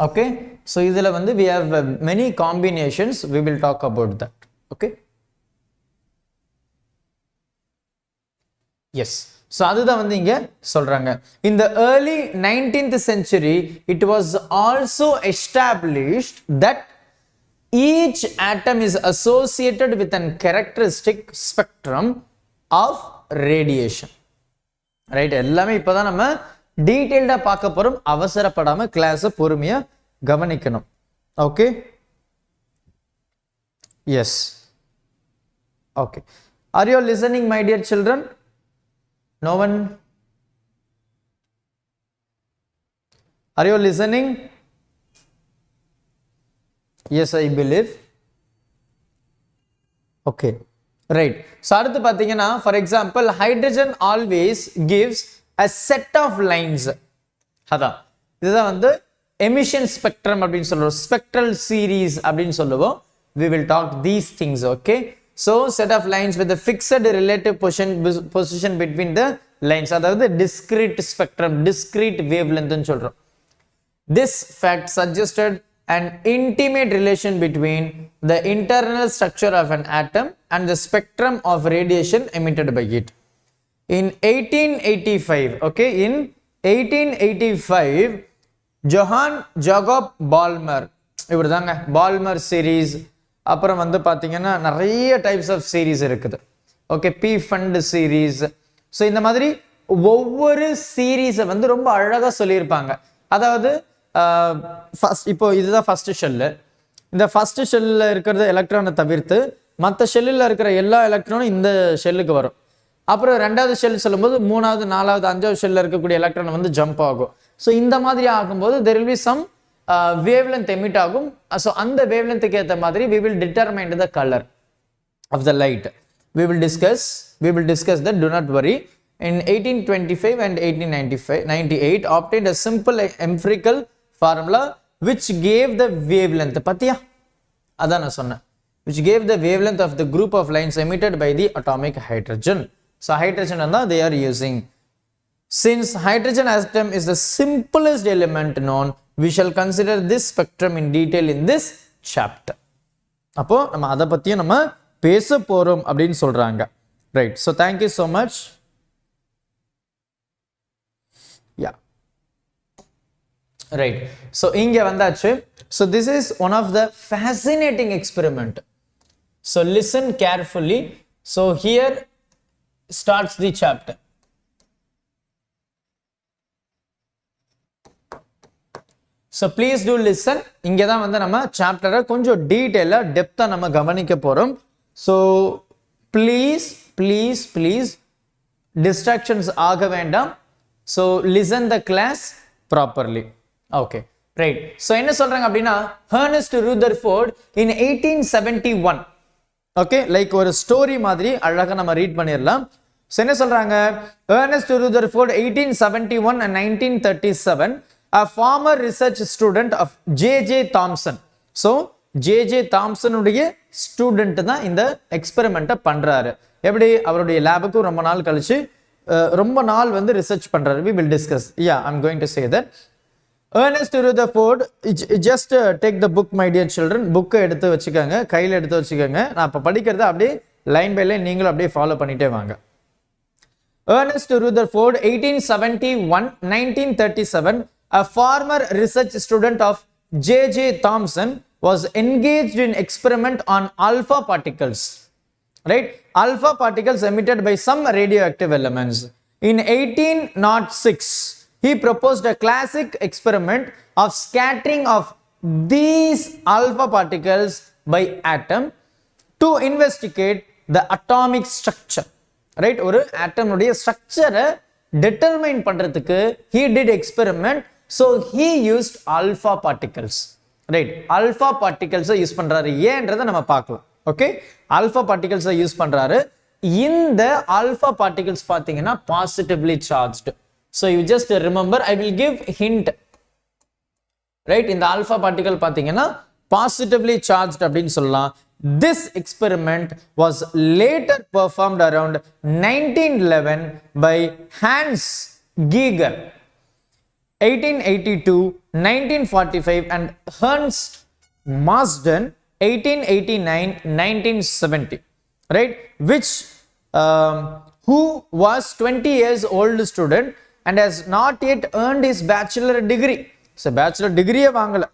Speaker 1: ஓகே, ஸோ இதில் வந்து we have many combinations, we will talk about that. Okay, yes. So அதுதான் வந்து இங்க சொல்றாங்க. In the early 19th century, it was also established that each atom is associated with a characteristic spectrum of radiation. Right, எல்லாமே இப்போதான் நம்ம டீட்டெயில்டா பார்க்க போறோம். அவசரப்படாம கிளாஸை பொறுமையா கவனிக்கணும். Okay, yes, okay. Are you listening, my dear children? No one? Are you listening? Yes, I believe. Okay, right. So அடுத்து பாத்தீங்கன்னா, for example, hydrogen always gives a set of lines. அதான் இதுதான் வந்து emission spectrum அப்படின்னு சொல்லுவோம், spectral series அப்படின்னு சொல்லுவோம். We will talk these things. Okay, so set of lines with a fixed relative position between the lines, அதாவது discrete spectrum, discrete wavelength ன்னு சொல்றோம். This fact suggested an intimate relation between the internal structure of an atom and the spectrum of radiation emitted by it. In 1885, okay, in 1885, Johann Jakob Balmer, இவர்தாங்க Balmer series. அப்புறம் வந்து பார்த்தீங்கன்னா நிறைய types of series இருக்குது. Okay, Pfund series. So இந்த மாதிரி ஒவ்வொரு சீரீஸை வந்து ரொம்ப அழகாக சொல்லியிருப்பாங்க. அதாவது ஃபர்ஸ்ட், இப்போ இதுதான் ஃபர்ஸ்ட் ஷெல்லு. இந்த ஃபர்ஸ்ட் ஷெல்லில் இருக்கிறது எலக்ட்ரானை தவிர்த்து மற்ற ஷெல்லில் இருக்கிற எல்லா எலக்ட்ரானும் இந்த ஷெல்லுக்கு வரும். அப்புறம் ரெண்டாவது ஷெல் சொல்லும்போது மூணாவது, நாலாவது, அஞ்சாவது ஷெல்லில் இருக்கக்கூடிய எலக்ட்ரான் வந்து ஜம்ப் ஆகும். ஸோ இந்த மாதிரி ஆகும்போது there will be some wavelength emit ஆகும். ஸோ அந்த wavelengthக்கு ஏற்ற மாதிரி we will determine the color of the light. We will discuss that, do not worry. In 1825 and 1898 obtained a simple empirical formula which gave the wavelength. பத்தியா அதான் நான் சொன்னேன், which gave the wavelength of the group of lines emitted by the atomic hydrogen. So hydrogen தான் they are using. Since hydrogen atom is the simplest element known, we shall consider this spectrum in detail in this chapter. அப்போ நம்ம அதை பத்தியும் நம்ம பேச போறோம் அப்படின்னு சொல்றாங்க. Right, so thank you so much. Yeah, right. So இங்க வந்தாச்சு. So this is one of the fascinating experiment. So listen carefully. So here starts the chapter. So please do listen. இங்கே தான் வந்து நம்ம சாப்டரை கொஞ்சம் டீட்டெயிலாக டெப்த்தாக நம்ம கவனிக்க போகிறோம். So please please please distractions ஆக வேண்டாம். So listen the class properly. Okay, right. So என்ன சொல்கிறாங்க அப்படின்னா, Ernest Rutherford in 1871, okay, like ஒரு ஸ்டோரி மாதிரி அழகாக நம்ம ரீட் பண்ணிடலாம். ஸோ என்ன சொல்கிறாங்க, Ernest Rutherford 1871 and 1937, a former research student of J.J. Thomson. So J.J. Thomson உடைய ஸ்டூடெண்ட் தான் இந்த எக்ஸ்பெரிமெண்ட்டை பண்றாரு. எப்படி அவருடைய லேபுக்கு ரொம்ப நாள் கழிச்சு ரொம்ப நாள் வந்து ரிசர்ச் பண்றாரு. We will discuss. Yeah, I'm going to say that. Ernest Rutherford, just take the book, my dear children. Book எடுத்து வச்சுக்கோங்க, கையில் எடுத்து வச்சுக்கோங்க. நான் இப்போ படிக்கிறத அப்படியே லைன் பை லைன் நீங்களும் அப்படியே ஃபாலோ பண்ணிட்டே வாங்க. Ernest Rutherford, 1871-1937, a former research student of J.J. Thomson, was engaged in experiment on alpha particles. Right? Alpha particles emitted by some radioactive elements. In 1806, he proposed a classic experiment of scattering of these alpha particles by atom to investigate the atomic structure. Right? ஒரு atom உடைய structure determine பண்றதுக்கு he did experiment, so he used alpha particles. Right? Alpha particles use பண்றாரு, ஏன்றதை நம்ம பார்க்கலாம். Okay, alpha particles use பண்றாரு. இந்த alpha particles பாத்தீங்கன்னா positively charged. So you just remember, I will give hint. Right? இந்த alpha particle பாத்தீங்கன்னா positively charged அப்படின்னு சொல்லலாம். This experiment was later performed around 1911 by Hans Geiger, 1882, 1945, and Ernst Marsden, 1889, 1970. Right? Which who was 20 years old student and has not yet earned his bachelor degree. So bachelor degree vaangala,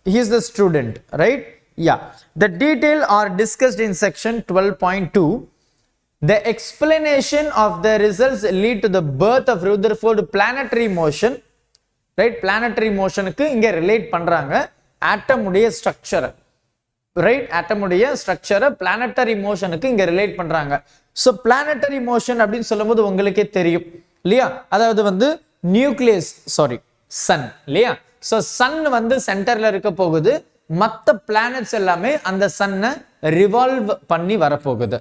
Speaker 1: he is the student, right? Yeah, the detail are discussed in section 12.2. The explanation of the results lead to the birth of Rutherford planetary motion. Right? Planetary motion க்கு இங்க relate பண்றாங்க atom உடைய structure. Right? Atom உடைய structure planetary motion க்கு இங்க relate பண்றாங்க. So planetary motion அப்படின்னு சொல்லும்போது உங்களுக்கே தெரியும் இல்லையா, அதாவது வந்து நியூக்ளியஸ், சாரி சன் இல்லையா. ஸோ சன் வந்து சென்டர்ல இருக்க போகுது, மற்ற பிளானட்ஸ் எல்லாமே அந்த சன்னை ரிவால்வ் பண்ணி வரப்போகுது.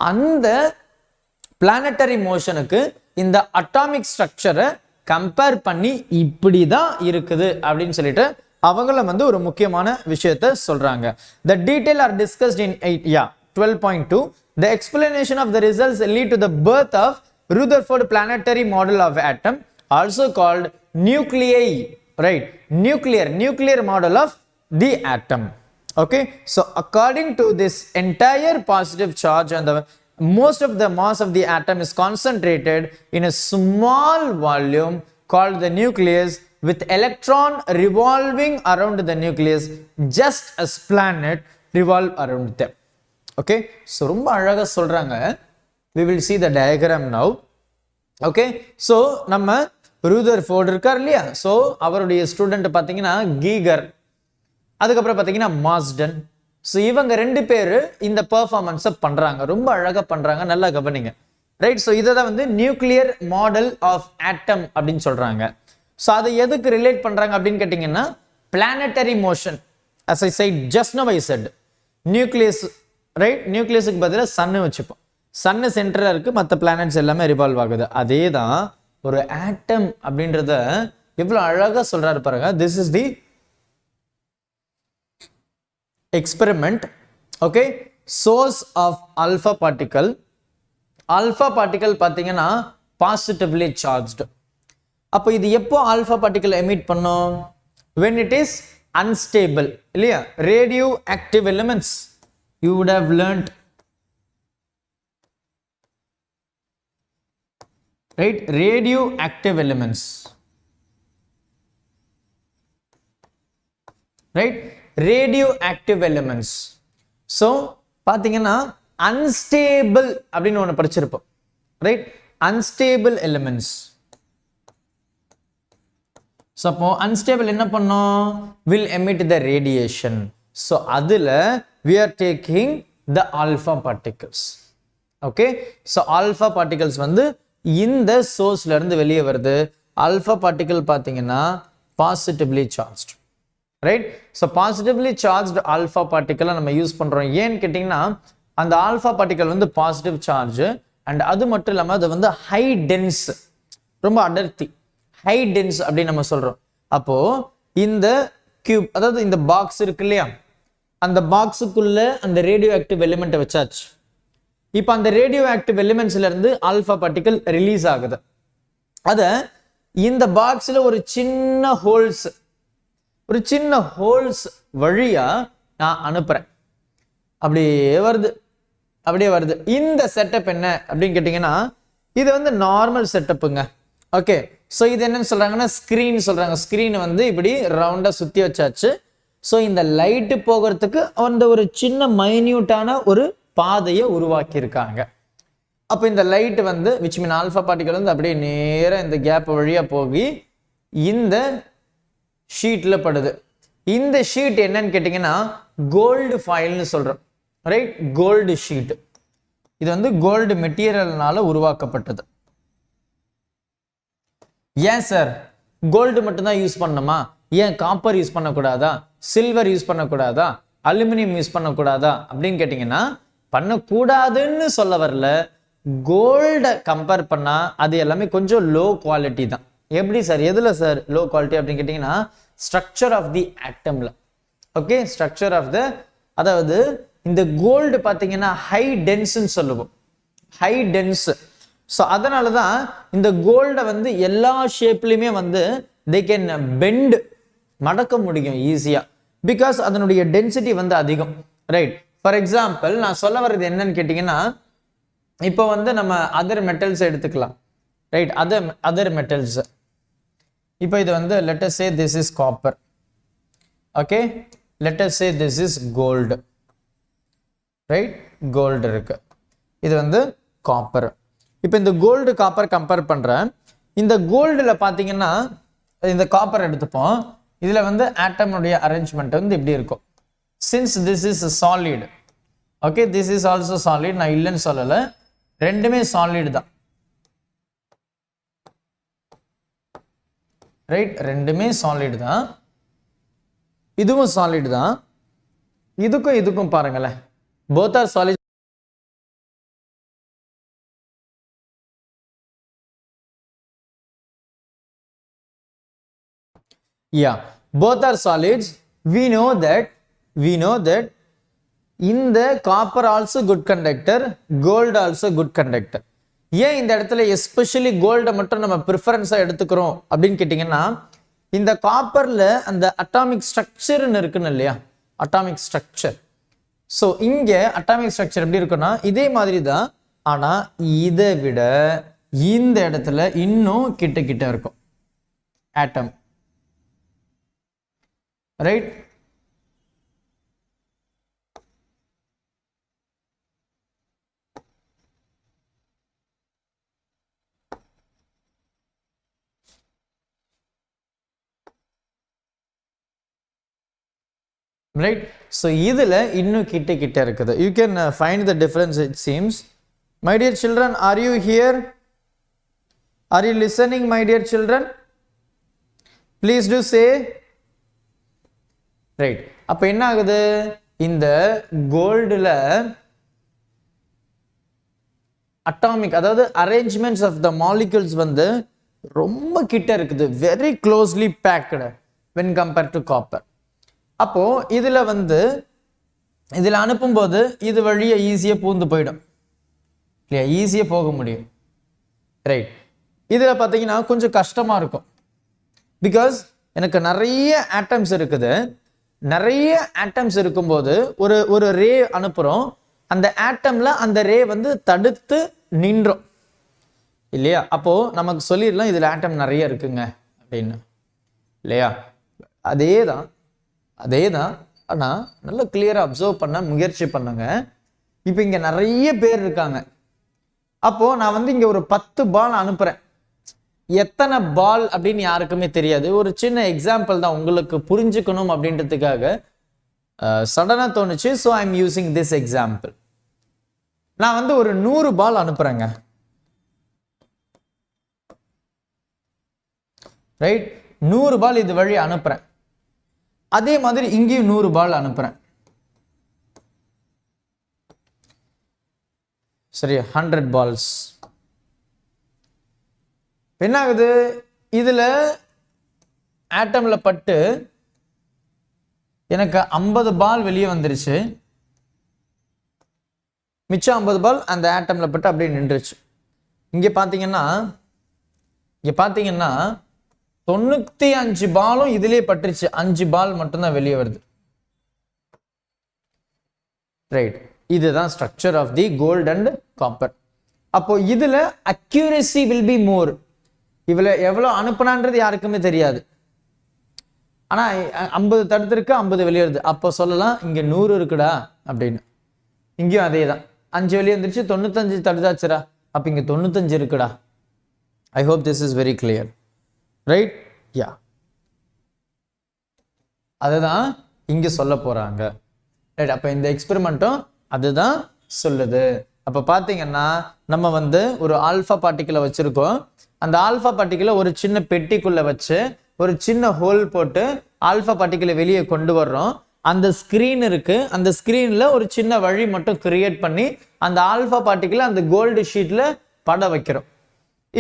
Speaker 1: அந்த பிளானட்டரி மோஷனுக்கு இந்த அட்டாமிக் ஸ்ட்ரக்சரை கம்பேர் பண்ணி இப்படி தான் இருக்குது அப்படின்னு சொல்லிட்டு அவங்கள வந்து ஒரு முக்கியமான விஷயத்தை சொல்றாங்க. The detail are discussed in 12.2. The explanation of the results lead to the birth of Rutherford planetary model of atom, also called nuclei. Right? Nuclear model of the atom. Okay, so according to this entire positive charge and the most of the mass of the atom is concentrated in a small volume called the nucleus, with electron revolving around the nucleus just as planet revolve around them. Okay, so ரொம்ப அழகா சொல்றாங்க. We will see the diagram now. Okay, so நம்ம Rutherford இருக்கார் இல்லையா, so அவருடைய student பார்த்தீங்கன்னா கீகர், அதுக்கப்புறம் பார்த்தீங்கன்னா மாஸ்டன். ஸோ இவங்க ரெண்டு பேர் இந்த பெர்ஃபார்மன்ஸை பண்ணுறாங்க, ரொம்ப அழகாக பண்ணுறாங்க, நல்லா கவனிங்க. ரைட்? ஸோ இதை தான் வந்து நியூக்ளியர் மாடல் ஆஃப் ஆட்டம் அப்படின்னு சொல்கிறாங்க. ஸோ அதை எதுக்கு ரிலேட் பண்ணுறாங்க அப்படின்னு கேட்டிங்கன்னா planetary motion. as I said just now I said nucleus. Right? நியூக்ளியஸுக்கு பதிலாக சன்னு வச்சுப்போம். சன்னு சென்டராக இருக்குது, மற்ற பிளானட்ஸ் எல்லாமே ரிவால்வ் ஆகுது. அதே தான் ஒரு ஆட்டம் அப்படின்றத எவ்வளவு அழகா சொல்றாரு பாருங்க. This is the experiment. Okay, source of alpha particle. Alpha particle பார்த்தீங்கன்னா பாசிட்டிவ்லி சார்ஜ்டு. அப்போ இது எப்போ ஆல்பா பார்ட்டிகல் எமிட் பண்ணும்? when it is unstable இல்லையா, radioactive elements you would have learned. Right? Radioactive elements. Right? Radioactive elements. So பாத்தீங்கன்னா unstable அப்படின்னு ஒன்று படிச்சிருப்போம். Right? Unstable elements. So அப்போ unstable என்ன பண்ணோம்? Will emit the radiation. So அதுல we are taking the alpha particles. Okay? So alpha particles வந்து இந்த சோர்ஸ்ல இருந்து வெளியே வருது. ஆல்பா பார்ட்டிகல் பார்த்தீங்கன்னா positively charged. Right? So positively charged alpha பார்ட்டிக்கலை நம்ம யூஸ் பண்ணுறோம். ஏன்னு கேட்டிங்கன்னா அந்த ஆல்பா பார்ட்டிகல் வந்து பாசிட்டிவ் சார்ஜ் அண்ட் அது மட்டும் இல்லாமல் அது வந்து ஹை டென்ஸ், ரொம்ப அடர்த்தி, ஹை டென்ஸ் அப்படின்னு நம்ம சொல்கிறோம். அப்போது இந்த கியூப், அதாவது இந்த பாக்ஸ் இருக்கு இல்லையா, அந்த பாக்ஸுக்குள்ள அந்த ரேடியோ ஆக்டிவ் எலிமெண்ட்டை வச்சாச்சு. இப்போ அந்த ரேடியோ ஆக்டிவ் எலிமெண்ட்ஸ்ல இருந்து ஆல்பா பார்ட்டிகல் ரிலீஸ் ஆகுது. அத இந்த பாக்ஸ்ல ஒரு சின்ன ஹோல்ஸ் ஒரு சின்ன ஹோல்ஸ் வழியா நான் அனுப்புறேன். அப்படியே வருது. இந்த செட்டப் என்ன அப்படின்னு கேட்டிங்கன்னா இது வந்து நார்மல் செட்டப்புங்க. ஓகே, ஸோ இது என்னன்னு சொல்றாங்கன்னா ஸ்க்ரீன் சொல்றாங்க. ஸ்க்ரீன் வந்து இப்படி ரவுண்டா சுத்தி வச்சாச்சு. ஸோ இந்த லைட்டு போகிறதுக்கு அந்த ஒரு சின்ன மைன்யூட்டான ஒரு பாதையை உருவாக்கி இருக்காங்க. அப்போ இந்த லைட் வந்து விச் மீன் ஆல்ஃபா பார்ட்டிகல் வந்து அப்படியே நேராக இந்த கேப் வழியா போய் இந்த ஷீட்ல படுது. இந்த ஷீட் என்னன்னு கேட்டிங்கன்னா கோல்டு ஃபாயில்னு சொல்றோம், ரைட்? Gold sheet. இது வந்து கோல்டு மெட்டீரியல்னால உருவாக்கப்பட்டது. ஏன் சார் கோல்டு மட்டும்தான் யூஸ் பண்ணணுமா? ஏன் காப்பர் யூஸ் பண்ணக்கூடாதா, சில்வர் யூஸ் பண்ணக்கூடாதா, அலுமினியம் யூஸ் பண்ணக்கூடாதா அப்படின்னு கேட்டிங்கன்னா பண்ணக்கூடாதுன்னு சொல்ல வரல. கோல்டை கம்பேர் பண்ணா அது எல்லாமே கொஞ்சம் லோ குவாலிட்டி தான். எப்படி சார், எதுல சார் லோ குவாலிட்டி அப்படின்னு கேட்டிங்கன்னா ஸ்ட்ரக்சர் ஆஃப் தி ஆட்டம்ல. ஓகே, ஸ்ட்ரக்சர் ஆஃப் த, அதாவது இந்த கோல்டு பார்த்தீங்கன்னா ஹை டென்ஸ்ன்னு சொல்லுவோம், ஹை டென்ஸ். ஸோ அதனால தான் இந்த கோல்டை வந்து எல்லா ஷேப்லையுமே வந்து தே கேன் பெண்ட், மடக்க முடியும் ஈஸியாக, பிகாஸ் அதனுடைய டென்சிட்டி வந்து அதிகம், ரைட்? ஃபார் எக்ஸாம்பிள் நான் சொல்ல வர்றது என்னன்னு கேட்டிங்கன்னா இப்போ வந்து நம்ம அதர் மெட்டல்ஸ் எடுத்துக்கலாம், ரைட்? Other metals. இப்போ இது வந்து let us say this is copper. Okay, let us say this is gold, right? Gold இருக்கு, இது வந்து காப்பர். இப்போ இந்த கோல்டு காப்பர் கம்பேர் பண்றேன். இந்த கோல்டுல பாத்தீங்கன்னா இந்த காப்பர் எடுத்துப்போம், இதுல வந்து ஆட்டமுடைய அரேஞ்ச்மெண்ட் வந்து இப்படி இருக்கும். Since this is solid, okay, this is also solid, நான் இல்லைன்னு சொல்லலை, ரெண்டுமே சாலிட் தான், ரைட்? ரெண்டுமே சாலிட் தான், இதுவும் சாலிட் தான், இதுக்கும் பாருங்களேன், both are solid. Yeah, both are solids. We know that in the copper also good conductor, gold also good conductor. ஏன் இந்த இடத்துல எஸ்பெஷலி கோல்டை மட்டும் நம்ம ப்ரிஃபரன்ஸாக எடுத்துக்கிறோம் அப்படின்னு கேட்டிங்கன்னா இந்த காப்பர்ல அந்த அட்டாமிக் ஸ்ட்ரக்சர்னு இருக்குன்னு இல்லையா, அட்டாமிக் ஸ்ட்ரக்சர். ஸோ இங்கே அட்டாமிக் ஸ்ட்ரக்சர் எப்படி இருக்குன்னா இதே மாதிரி தான், ஆனால் இதை விட இந்த இடத்துல இன்னும் கிட்ட இருக்கும் ஆட்டம், ரைட்? Right? So இதுல இன்னும் கிட்ட இருக்குது. You can find the difference it seems. My dear children, are you here? Are you listening, my dear children? Please do say. Right. அப்ப என்ன ஆகுது, இந்த கோல்டுல அட்டாமிக், அதாவது அரேஞ்ச்மெண்ட்ஸ் ஆஃப் த மாலிகுல்ஸ் வந்து ரொம்ப கிட்ட இருக்குது, very closely packed when compared to copper. அப்போ இதுல வந்து இதுல அனுப்பும்போது இது வழியா ஈஸியா பூந்து போயிடும் இல்லையா, ஈஸியா போக முடியும், ரைட்? இதுல பாத்தீங்கன்னா கொஞ்சம் கஷ்டமா இருக்கும், பிகாஸ் எனக்கு நிறைய ஆட்டம்ஸ் இருக்குது. நிறைய ஆட்டம்ஸ் இருக்கும்போது ஒரு ரே அனுப்புறோம், அந்த ஆட்டம்ல அந்த ரே வந்து தடுத்து நின்றோம் இல்லையா. அப்போ நமக்கு சொல்லிடலாம் இதுல ஆட்டம் நிறைய இருக்குங்க அப்படின்னு இல்லையா. அதேதான் ஆனா நல்லா கிளியரா அப்சர்வ் பண்ண முயற்சி பண்ணுங்க. இப்போ இங்க நிறைய பேர் இருக்காங்க, அப்போ நான் வந்து இங்க ஒரு 10 பால் அனுப்புறேன். எத்தனை பால் அப்படின்னு யாருக்குமே தெரியாது. ஒரு சின்ன எக்ஸாம்பிள் தான் உங்களுக்கு புரிஞ்சுக்கணும் அப்படின்றதுக்காக சடனா தோணுச்சு. So I am using this example. நான் வந்து ஒரு 100 பால் அனுப்புறேங்க, ரைட்? 100 பால் இது வழி அனுப்புறேன். அதே மாதிரி இங்கேயும் 100 பால் அனுப்புறேன், சரியா? 100 பால்ஸ். என்ன ஆகுது, இதுல ஆட்டம்ல பட்டு எனக்கு 50 பால் வெளியே வந்துருச்சு, மிச்சம் 50 பால் அந்த ஆட்டம்ல பட்டு அப்படியே நின்றுச்சு. இங்க பாத்தீங்கன்னா 95 பாலும் இதிலே பட்டுருச்சு, 5 பால் மட்டும்தான் வெளியே வருது. ரைட், இதுதான் structure of the gold and copper. அப்போ இதுல அக்யூரசி வில் பி மோர். இவ்வளோ எவ்வளோ அனுப்புனான்றது யாருக்குமே தெரியாது. ஆனா 50 தடுத்திருக்கு, 50 வெளியேறுது. அப்போ சொல்லலாம் இங்க 100 இருக்குடா அப்படின்னு. இங்கேயும் அதே தான், 5 வெளியே வந்துருச்சு, 95 தடுத்தாச்சுடா, அப்ப இங்க 95 இருக்குடா. I hope this is very clear. Right, yeah, அதுதான் இங்க சொல்ல போறாங்க. ரைட், அப்ப இந்த எக்ஸ்பெரிமெண்ட்டும் அதுதான் சொல்லுது. அப்ப பாத்தீங்கன்னா நம்ம வந்து ஒரு ஆல்பா பார்ட்டிகிளை வச்சிருக்கோம். அந்த ஆல்பா பார்ட்டிகிளை ஒரு சின்ன பெட்டிக்குள்ள வச்சு ஒரு சின்ன ஹோல் போட்டு ஆல்பா பார்ட்டிகிளை வெளியே கொண்டு வர்றோம். அந்த ஸ்கிரீன் இருக்கு, அந்த ஸ்கிரீன்ல ஒரு சின்ன வழி மட்டும் கிரியேட் பண்ணி அந்த ஆல்பா பார்ட்டிகிளை அந்த கோல்டு ஷீட்ல பட வைக்கிறோம்.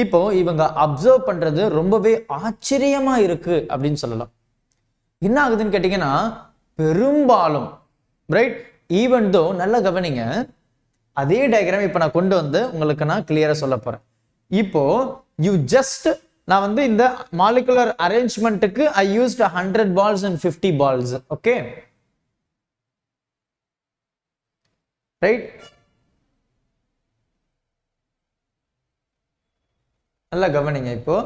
Speaker 1: இப்போ இவங்க அப்சர்வ் பண்றது ரொம்பவே ஆச்சரியமா இருக்கு அப்படின்னு சொல்லலாம். என்ன ஆகுதுன்னு கேட்டீங்கன்னா, பெரும்பாலும் ரைட், ஈவன் தோ, நல்லா கவனிங்க, அதே டயக்ராம் இப்போ நான் கொண்டு வந்து உங்களுக்கு நான் கிளியரா சொல்ல போறேன். இப்போ யூ ஜஸ்ட், நான் வந்து இந்த மாலிகுலர் அரேஞ்ச்மெண்ட்டுக்கு I used 100 balls and 50 balls. Okay, right, நல்லா கவனிங்க. இப்போ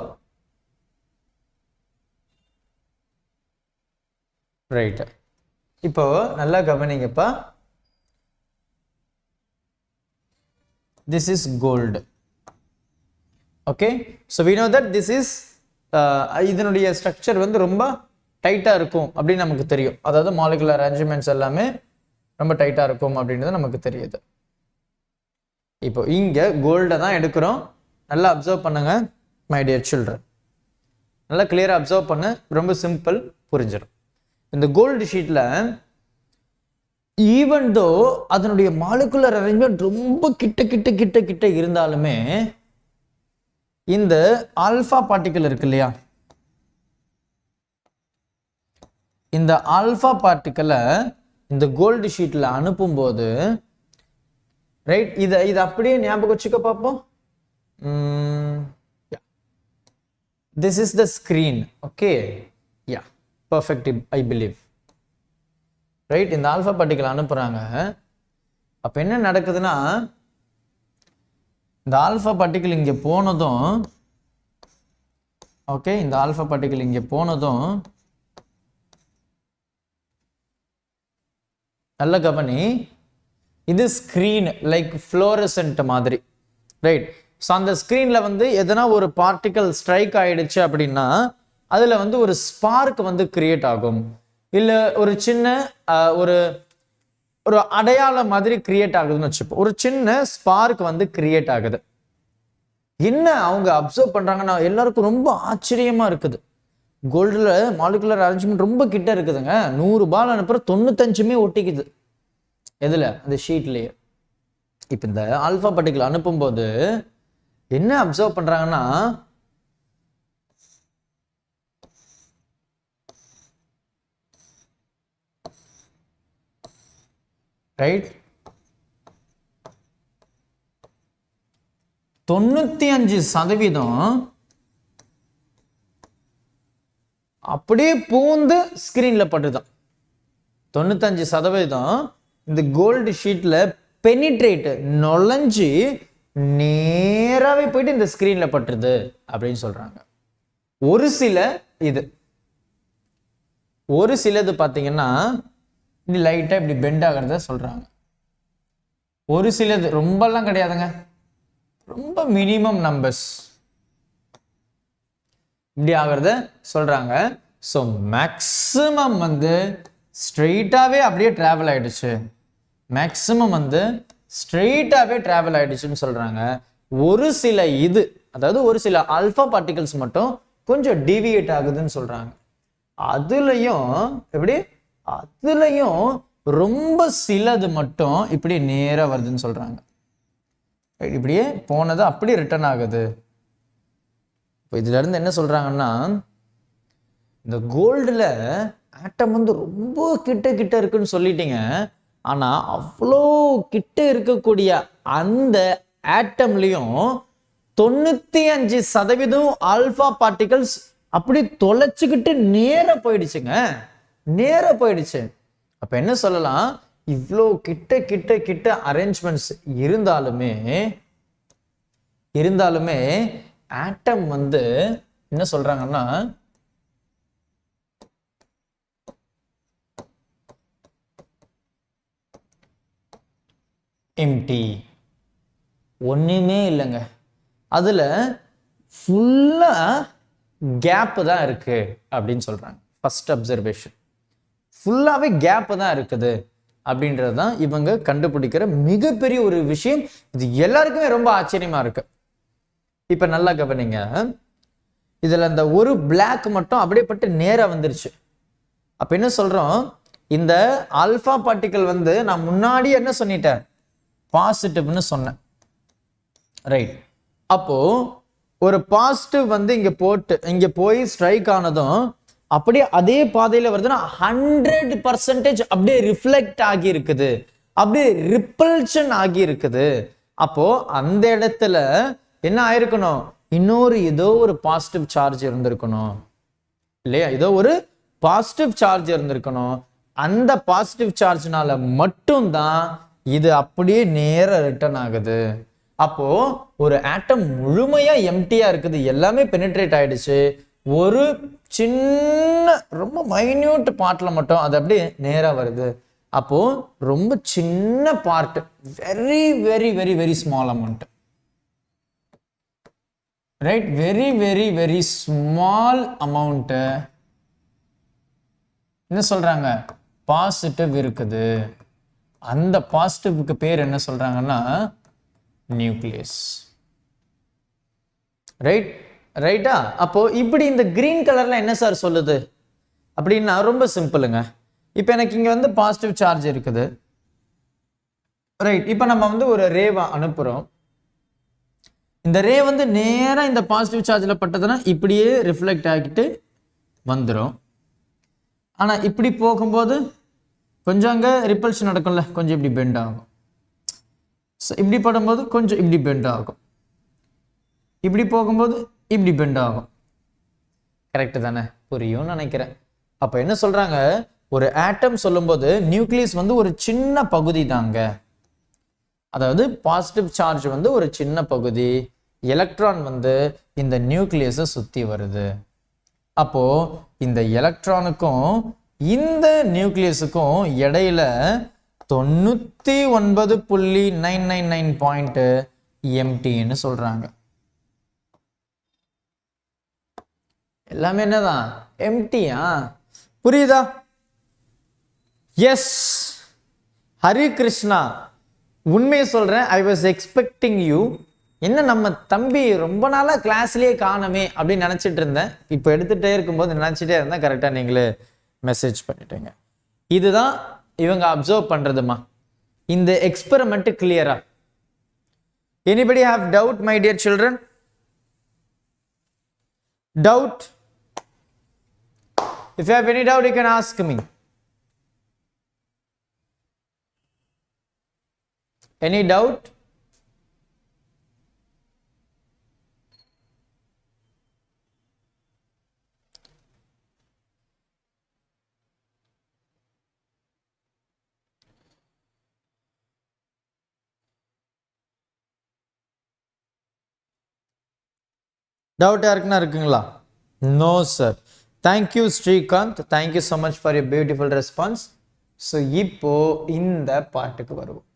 Speaker 1: ரைட், இப்போ நல்லா கவனிங்கப்பா. This is gold. Okay, so we know that this is இதனுடைய ஸ்ட்ரக்சர் வந்து ரொம்ப டைட்டா இருக்கும் அப்படின்னு நமக்கு தெரியும். அதாவது மாலிகுலர் அரேஞ்ச்மெண்ட்ஸ் எல்லாமே ரொம்ப டைட்டா இருக்கும் அப்படின்றது நமக்கு தெரியுது. இப்போ இங்க கோல்டை தான் எடுக்கிறோம். நல்லா அப்சர்வ் பண்ணுங்க மை டியர் சில்ட்ரன், நல்லா கிளியரா அப்சர்வ் பண்ணு, ரொம்ப சிம்பிள், புரிஞ்சிடும். இந்த கோல்டு ஷீட்ல ஈவன் தோ அதனுடைய மாலிகுலர் அரேஞ்ச்மெண்ட் ரொம்ப கிட்ட கிட்ட கிட்ட கிட்ட இருந்தாலுமே இந்த ஆல்பா பார்ட்டிகிள் இருக்கு இல்லையா, இந்த ஆல்பா பார்ட்டிகிளை இந்த கோல்டு ஷீட்ல அனுப்பும் போது, ரைட், இதை அப்படியே ஞாபகம் வச்சுக்க பார்ப்போம். This is the screen. Okay, yeah, perfect, I believe. Right, இந்த ஆல்பா பார்ட்டிகிள் அனுப்புறாங்க. அப்ப என்ன நடக்குதுன்னா, இந்த ஆல்பா பார்ட்டிகிள் இங்க போனதும், ஓகே, இந்த ஆல்பா பார்ட்டிகிள் இங்க போனதும், நல்ல கவனி, இது ஸ்கிரீன் லைக் ஃப்ளோரசன்ட் மாதிரி. ரைட், ஸோ அந்த ஸ்கிரீன்ல வந்து எதனா ஒரு பார்ட்டிகல் ஸ்ட்ரைக் ஆயிடுச்சு அப்படின்னா அதுல வந்து ஒரு ஸ்பார்க் வந்து கிரியேட் ஆகும், இல்ல ஒரு சின்ன ஒரு ஒரு அடையாளம் மாதிரி கிரியேட் ஆகுதுன்னு வச்சுப்போம். ஒரு சின்ன ஸ்பார்க் வந்து கிரியேட் ஆகுது. என்ன அவங்க அப்சர்வ் பண்றாங்கன்னா எல்லாருக்கும் ரொம்ப ஆச்சரியமா இருக்குது. கோல்டுல மாலிகுலர் அரேஞ்ச்மெண்ட் ரொம்ப கிட்ட இருக்குதுங்க. 100 பால் அனுப்புற 95மே ஒட்டிக்குது. எதுல? அந்த ஷீட்லயே. இப்ப இந்த ஆல்பா பார்ட்டிகிள் அனுப்பும் போது என்ன அப்சர்வ் பண்றாங்கன்னா, ரைட், 95% அப்படியே பூந்து ஸ்கிரீன்ல பட்டுதான். 95% இந்த கோல்டு ஷீட்ல பெனிட்ரேட் நுழைஞ்சு நேராவே போயிட்டு இந்த ஸ்கிரீன்ல பட்டுருது அப்படின்னு சொல்றாங்க. ஒரு சிலது பாத்தீங்கன்னா லைட்டா இப்படி பெண்ட் ஆகிறத சொல்றாங்க. ஒரு சிலது, ரொம்பலாம் கிடையாதுங்க, ரொம்ப மினிமம் நம்பர்ஸ் இப்படி ஆகிறத சொல்றாங்க. ஸோ மேக்சிமம் வந்து ஸ்ட்ரெயிட்டாவே அப்படியே டிராவல் ஆயிடுச்சு, மேக்சிமம் வந்து ஸ்ட்ரெயிட்டாவே டிராவல் ஆயிடுச்சுன்னு சொல்றாங்க. ஒரு சில அதாவது ஒரு சில ஆல்பா பார்ட்டிகல்ஸ் மட்டும் கொஞ்சம் டீவியேட் ஆகுதுன்னு சொல்றாங்க. அதுலயும் ரொம்ப சிலது மட்டும் இப்படி நேரா வருதுன்னு சொல்றாங்க. இப்படியே போனது அப்படியே ரிட்டர்ன் ஆகுது. இதுல இருந்து என்ன சொல்றாங்கன்னா, இந்த கோல்டுல ஆட்டம் வந்து ரொம்ப கிட்ட இருக்குன்னு சொல்லிட்டீங்க. ஆனா அவ்வளோ கிட்ட இருக்கக்கூடிய அந்த ஆட்டம்லயும் 95% ஆல்பா பார்ட்டிகல்ஸ் அப்படி தொலைச்சுக்கிட்டு நேரா போயிடுச்சுங்க, நேரா போயிடுச்சு. அப்ப என்ன சொல்லலாம், இவ்வளோ கிட்ட கிட்ட கிட்ட அரேஞ்ச்மெண்ட்ஸ் இருந்தாலுமே ஆட்டம் வந்து என்ன சொல்றாங்கன்னா எம்டி, ஒண்ணுமே இல்லைங்க. அதுல ஃபுல்லா கேப் தான் இருக்கு அப்படின்னு சொல்றாங்க. ஃபர்ஸ்ட் அப்சர்வேஷன், ஃபுல்லாவே கேப் தான் இருக்குது அப்படின்றது தான் இவங்க கண்டுபிடிக்கிற மிகப்பெரிய ஒரு விஷயம். இது எல்லாருக்குமே ரொம்ப ஆச்சரியமா இருக்கு. இப்ப நல்லா கவனிங்க, இதுல அந்த ஒரு பிளாக் மட்டும் அப்படியே பட்டு நேரா வந்துருச்சு. அப்ப என்ன சொல்றோம், இந்த ஆல்பா பார்ட்டிகல் வந்து நான் முன்னாடி என்ன சொல்லிட்டேன், பாசிட்டிவ்னு சொன்னேன், ரைட். அப்போ ஒரு பாசிட்டிவ் வந்து இங்க போய் ஸ்ட்ரைக் ஆனதும் அப்படியே அதே பாதையில வருதுன்னா 100% அப்படியே ரிஃப்ளெக்ட் ஆகி இருக்குது, அப்படியே ரிப்பல்ஷன் ஆகி இருக்குது. அப்போ அந்த இடத்துல என்ன ஆயிருக்கணும், இன்னொரு ஏதோ ஒரு பாசிட்டிவ் சார்ஜ் இருந்திருக்கணும் இல்லையா, ஏதோ ஒரு பாசிட்டிவ் சார்ஜ் இருந்திருக்கணும். அந்த பாசிட்டிவ் சார்ஜ்னால மட்டும்தான் இது அப்படியே நேரா ரிட்டர்ன் ஆகுது. அப்போ ஒரு ஆட்டம் முழுமையா எம்டியா இருக்குது, எல்லாமே பெனிட்ரேட் ஆயிடுச்சு. ஒரு சின்ன ரொம்ப மைன்யூட் பார்ட்ல மட்டும் அது அப்படியே நேரா வருது. அப்போ ரொம்ப சின்ன part, very very very very small amount, right, very very very small amount என்ன சொல்றாங்க, பாசிட்டிவ் இருக்குது. அந்த பாசிட்டிவ்க்கு பேர் என்ன சொல்றாங்கன்னா நியூக்ளியஸ், ரைட், ரைட்டா. அப்போ இப்படி இந்த கிரீன் கலர்ல என்ன சார் சொல்லுது அப்படின்னா ரொம்ப சிம்பிளுங்க. இப்போ எனக்கு இங்க வந்து பாசிட்டிவ் சார்ஜ் இருக்குது, ரைட். இப்போ நம்ம வந்து ஒரு ரேவை அனுப்புறோம். இந்த ரே வந்து நேரா இந்த பாசிட்டிவ் சார்ஜ்ல பட்டதுன்னா இப்படியே ரிஃப்ளெக்ட் ஆகிட்டு வந்துடும். ஆனா இப்படி போகும்போது கொஞ்சம் அங்க ரிப்பல்ஷன் நடக்கும்ல, கொஞ்சம் இப்படி பெண்ட் ஆகும். இப்படி படும்போது கொஞ்சம் இப்படி பெண்ட் ஆகும், இப்படி போகும்போது இப்படி பெண்ட் ஆகும். கரெக்ட் தானே, புரியும்னு நினைக்கிறேன். அப்ப என்ன சொல்றாங்க, ஒரு ஆட்டம் சொல்லும்போது நியூக்ளியஸ் வந்து ஒரு சின்ன பகுதி தாங்க. அதாவது பாசிட்டிவ் சார்ஜ் வந்து ஒரு சின்ன பகுதி, எலக்ட்ரான் வந்து இந்த நியூக்ளியஸை சுத்தி வருது. அப்போ இந்த எலக்ட்ரானுக்கும் இந்த நியூக்ளியஸுக்கும் இடையில 99.999 எம்டின்னு சொல்றாங்க. எல்லாமே என்னதான், எம்டியா, புரியுதா? எஸ், ஹரி கிருஷ்ணா, உண்மையை சொல்றேன், ஐ வாஸ் எக்ஸ்பெக்டிங் யூ. என்ன நம்ம தம்பி ரொம்ப நாளா கிளாஸ்லயே காணமே அப்படின்னு நினைச்சிட்டு இருந்தேன். இப்போ எடுத்துட்டே இருக்கும்போது நினைச்சிட்டே இருந்தேன், கரெக்டா நீங்களே மெசேஜ் பண்ணிட்டீங்க. இதுதான் இவங்க அப்சர்வ் பண்றதுமா. இந்த எக்ஸ்பெரிமெண்ட் கிளியரா? Anybody have doubt my dear children? Doubt? If you have any doubt, you can ask me. Any doubt? Doubt யாருக்குன்னா இருக்குங்களா? No sir. Thank you Srikanth. Thank you so much for your beautiful response. So இப்போ இந்த பாட்டுக்கு வருவோம்.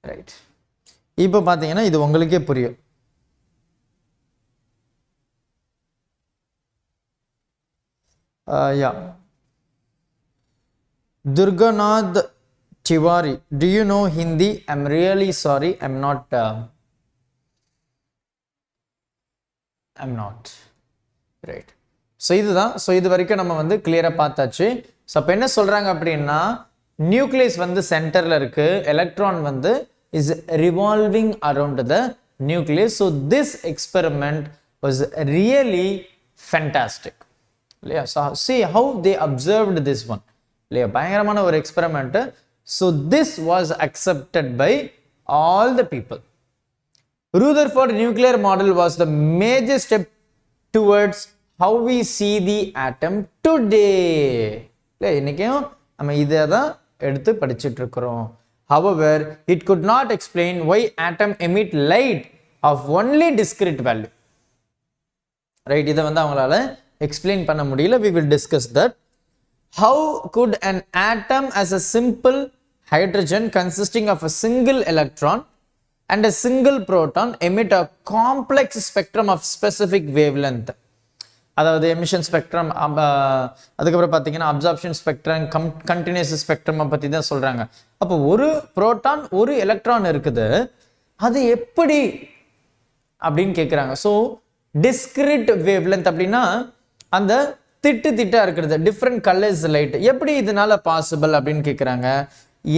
Speaker 1: Right, இப்போ பார்த்தீங்கன்னா இது உங்களுக்கே புரியும். Yeah. Durganath Tiwari, do you know Hindi? I'm really sorry, I'm not. Right. So இதுதான். ஸோ இது வரைக்கும் நம்ம வந்து கிளியராக பார்த்தாச்சு. ஸோ அப்போ என்ன சொல்கிறாங்க அப்படின்னா, நியூக்ளியஸ் வந்து சென்டரில் இருக்கு, எலக்ட்ரான் வந்து is revolving around the nucleus. So this experiment was really fantastic இல்லையா? So see how they observed this one இல்லையா? பயங்கரமான ஒரு experiment. So this was accepted by all the people. Rutherford nuclear model was the major step towards how we see the atom today. இல்லை இன்னைக்கும் நம்ம இதை தான் எடுத்து படிச்சுட்டு இருக்கிறோம். However, it could not explain why atom emit light of only discrete value. Right, இதை வந்து அவங்களால explain பண்ண முடியல. We will discuss that. How could an atom as a simple hydrogen consisting of a single electron and a single proton emit a complex spectrum of specific wavelength? அதாவது emission spectrum, அதுக்கப்புறம் பார்த்தீங்கன்னா absorption spectrum, continuous spectrum பற்றி தான் சொல்கிறாங்க. அப்போ ஒரு proton ஒரு electron இருக்குது, அது எப்படி அப்படின்னு கேட்குறாங்க. ஸோ டிஸ்கிரிட் வேவ்லென்த் அப்படின்னா அந்த திட்டா இருக்கிறது, டிஃப்ரெண்ட் கலர்ஸ் லைட், எப்படி இதனால பாசிபிள் அப்படின்னு கேட்குறாங்க.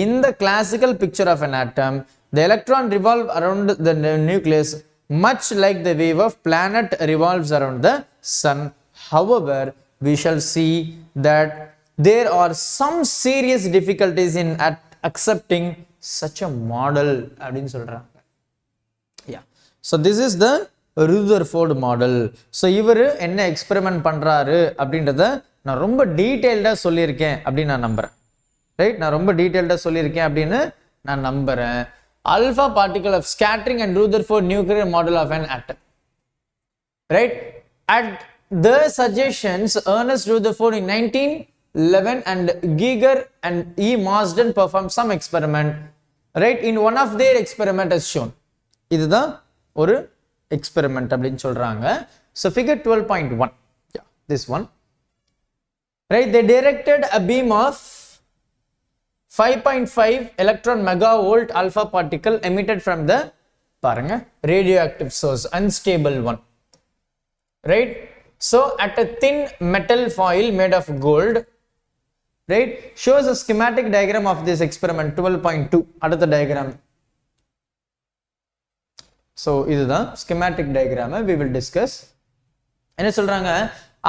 Speaker 1: இந்த classical picture of an atom, the electron revolve around the nucleus much like the wave of planet revolves around the sun. However, we shall see that there are some serious difficulties in accepting such a model அப்படின்னு சொல்றாங்க. Yeah, so this is the Rutherford model. So இவர் என்ன experiment பண்ணுறாரு அப்படின்றத நான் ரொம்ப டீட்டெயில்டாக சொல்லியிருக்கேன் அப்படின்னு நான் நம்புகிறேன். ரைட், நான் ரொம்ப டீட்டெயில்டாக சொல்லியிருக்கேன் அப்படின்னு நான் நம்புகிறேன். Alpha particle of scattering and Rutherford nuclear model of an atom. Right, at the suggestions Ernest Rutherford in 1911 and Geiger and E. Marsden performed some experiment. Right, in one of their experiment as shown. இதுதான் ஒரு experiment அப்படின்னு சொல்றாங்க. So figure 12.1, yeah, this one. Right, they directed a beam of 5.5 electron megavolt alpha particle emitted from the பாருங்க radioactive source, unstable one. Right, so at a thin metal foil made of gold. Right, shows a schematic diagram of this experiment. 12.2 அடுத்த diagram. So இதுதான் schematic diagram we will discuss. என்ன சொல்றாங்க,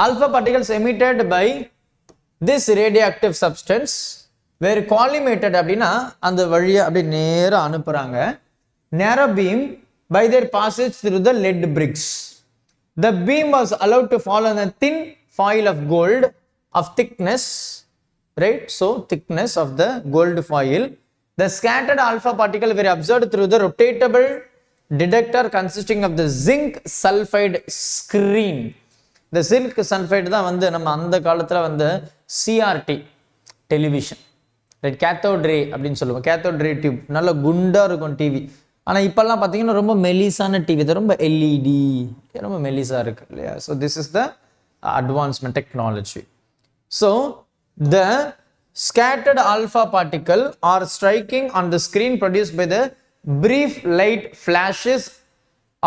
Speaker 1: alpha particles emitted by this radioactive substance were collimated அப்படின்னா அந்த வழியா அப்படி நேரா அனுப்புறாங்க. Narrow beam by their passage through the lead bricks. The beam was allowed to fall on a thin foil of gold of thickness. Right, so thickness of the gold foil. The scattered alpha particle were observed through the rotatable detector consisting of the zinc sulfide screen. The zinc sulfide தான் வந்து நம்ம அந்த காலத்துல வந்து CRT television, right, cathode ray அப்படின்னு சொல்லுவோம். Cathode ray tube நல்ல குண்டா இருக்கும் டிவி. ஆனா இப்பெல்லாம் பார்த்தீங்கன்னா ரொம்ப மெலிசான டிவி, ரொம்ப எல்இடி, ரொம்ப மெலிசா இருக்கு இல்லையா. So this is the advancement technology. So the scattered alpha particle are striking on the screen produced by the brief light flashes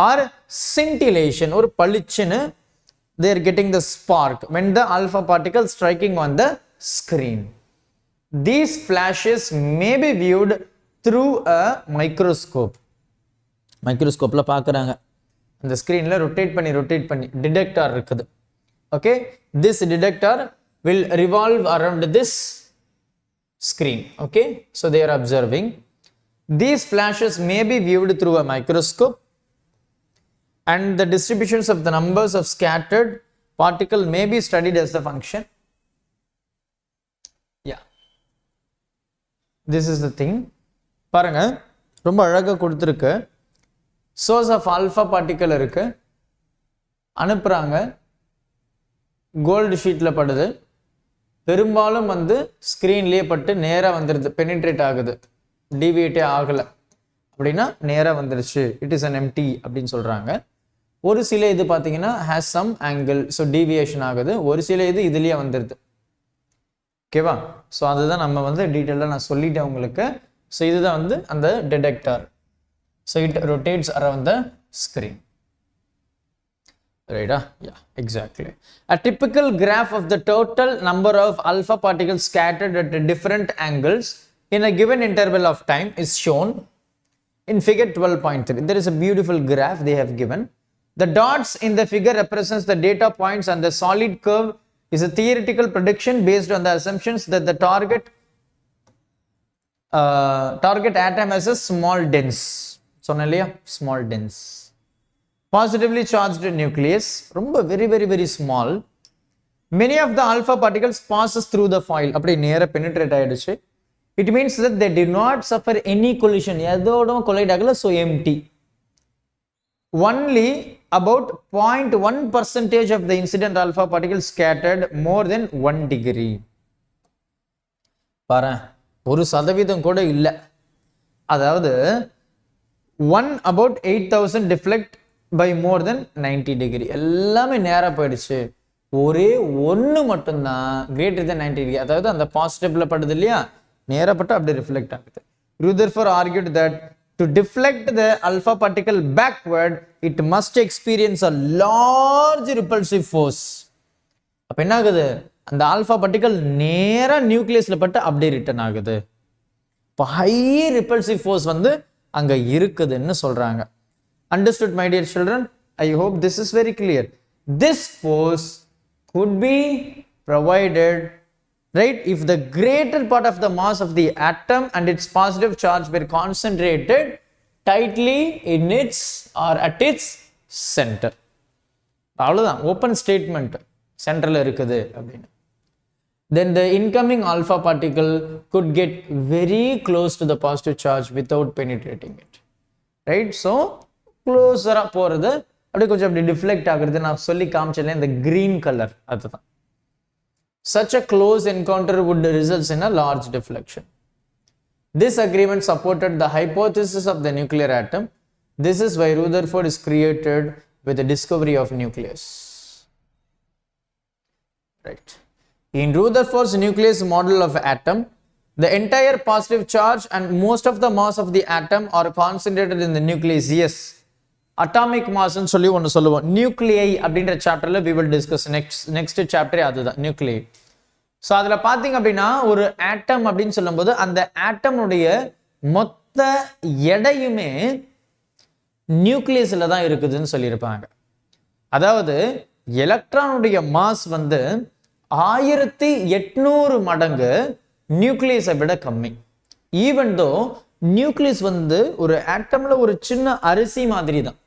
Speaker 1: or scintillation or பளிச்சுன்னு they are getting the spark when the alpha particle striking on the screen. These flashes may be viewed through a microscope. மைக்ரோஸ்கோப்ல பார்க்குறாங்க, அந்த ஸ்க்ரீனில் rotate பண்ணி detector இருக்குது. Okay, this detector will revolve around this screen. Okay, so they are observing. These flashes may be viewed through a microscope and the distributions of the numbers of scattered particle may be studied as the function. Yeah, this is the thing. பாருங்க ரொம்ப அழகா கொடுத்திருக்கு. source of alpha particle இருக்கு, அனுப்புறாங்க, gold ஷீட்ல படுது, பெரும்பாலும் வந்து ஸ்கிரீன்லயே பட்டு நேரா வந்துருது, பெனிட்ரேட் ஆகுது, டிவியேட்டே ஆகல அப்படின்னா நேரா வந்துருச்சு, இட் இஸ் an empty அப்படின்னு சொல்றாங்க. ஒரு சில இது பார்த்தீங்கன்னா has some angle, so deviation ஆகுது, ஒரு சில இது இதுலயே வந்துருது. ஓகேவா, ஸோ அதுதான் நம்ம வந்து டீட்டெயிலாக நான் சொல்லிட்டேன் உங்களுக்கு. ஸோ இதுதான் வந்து அந்த detector. So it rotates around the screen. Right? Yeah, exactly. A typical graph of the total number of alpha particles scattered at different angles in a given interval of time is shown in figure 12.3. There is a beautiful graph they have given. The dots in the figure represents the data points and the solid curve is a theoretical prediction based on the assumptions that the target atom has a small dense. Small dense. Positively charged nucleus, ரொம்ப very small. Many of the alpha particles passes through the foil, அப்படி நேரா penetrate ஆயிடுச்சு. It means that they did not suffer any collision, எதோடும் collide ஆகல, so empty. Only about 0.1% of the incident alpha particles scattered more than 1 degree. பாரு, 1% கூட இல்ல. அதாவது 1 about 8000 deflect by more than 90 degree. எல்லாமே நேரா போயிடுச்சு. ஒரே ஒன்னு மட்டும்தான் greater than 90 degree. அதாவது அந்த பாசிட்டிவ்ல படுது இல்லையா, நேரா பட்டு அப்படியே ரிஃப்ளெக்ட் ஆகுது. Rutherford argued that to deflect the alpha particle backward, it must experience a large repulsive force. அப்ப என்ன ஆகுது, அந்த ஆல்பா பார்ட்டிகல் நேரா நியூக்ளியஸ்ல பட்டு அப்படியே ரிட்டர்ன் ஆகுது. இப்போ ஹை ரிப்பல்சிவ் ஃபோர்ஸ் வந்து அங்க இருக்குதுன்னு சொல்றாங்க. Understood, my dear children? I hope this is very clear. This force could be provided, right, if the greater part of the mass of the atom and its positive charge were concentrated tightly in its or at its center. அவ்வளவுதான், open statement, சென்டர்ல இருக்குது அப்படின்னு. Then the incoming alpha particle could get very close to the positive charge without penetrating it, right? So closer போறது, அப்படியே கொஞ்சம் அப்படி deflect ஆகுறது. நான் சொல்லி காமிச்சேன் இந்த கிரீன் கலர், அதுதான். Such a close encounter would result in a large deflection. This agreement supported the hypothesis of the nuclear atom. This is why Rutherford is created with the discovery of nucleus. Right. In Rutherford's nucleus model of atom, the entire positive charge and most of the mass of the atom are concentrated in the nucleus. Yes, atomic mass ன்னு சொல்லி ஒன்னு சொல்லுவோம். நியூக்ளியை அப்படின்ற சாப்டர்ல we will discuss next chapter, அதுதான் நியூக்ளியை. So அதில் பார்த்தீங்க அப்படின்னா ஒரு ஆட்டம் அப்படின்னு சொல்லும்போது அந்த ஆட்டமுடைய மொத்த எடையுமே நியூக்ளியஸில் தான் இருக்குதுன்னு சொல்லியிருப்பாங்க. அதாவது எலக்ட்ரானுடைய மாஸ் வந்து 1800 மடங்கு நியூக்ளியஸை விட கம்மி. ஈவன் தோ நியூக்ளியஸ் வந்து ஒரு ஆட்டம்ல ஒரு சின்ன அரிசி மாதிரி தான்.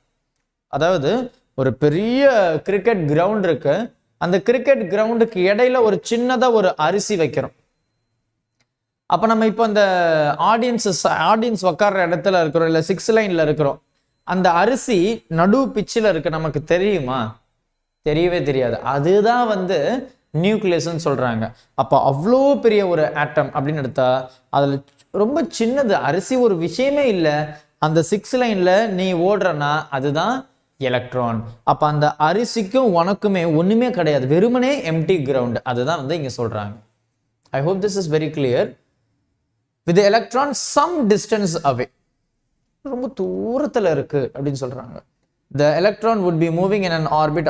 Speaker 1: அதாவது ஒரு பெரிய கிரிக்கெட் கிரவுண்ட் இருக்கு, அந்த கிரிக்கெட் கிரவுண்டுக்கு இடையில ஒரு சின்னதா ஒரு அரிசி வைக்கிறோம். அப்ப நம்ம இப்போ அந்த ஆடியன்ஸ் உட்கார்ற இடத்துல இருக்கிறோம், இல்ல 6 லைன்ல இருக்கிறோம். அந்த அரிசி நடு பிச்சில் இருக்கு, நமக்கு தெரியுமா? தெரியவே தெரியாது. அதுதான் வந்து நியூக்ளியஸ்ன்னு சொல்றாங்க. அப்ப அவ்வளோ பெரிய ஒரு ஆட்டம் அப்படின்னு எடுத்தா அதுல ரொம்ப சின்னது அரிசி ஒரு விஷயமே இல்லை. அந்த 6 லைன்ல நீ ஓடுறனா அதுதான் எலக்ட்ரான். அப்ப அந்த அரிசிக்கும் உனக்குமே ஒண்ணுமே கிடையாது, வெறுமனே எம்டி கிரவுண்ட். அதுதான் வந்து இங்க சொல்றாங்க. I hope this is very clear. With the electron some distance away, ரொம்ப தூரத்துல இருக்கு அப்படின்னு சொல்றாங்க. The electron would be moving in an orbit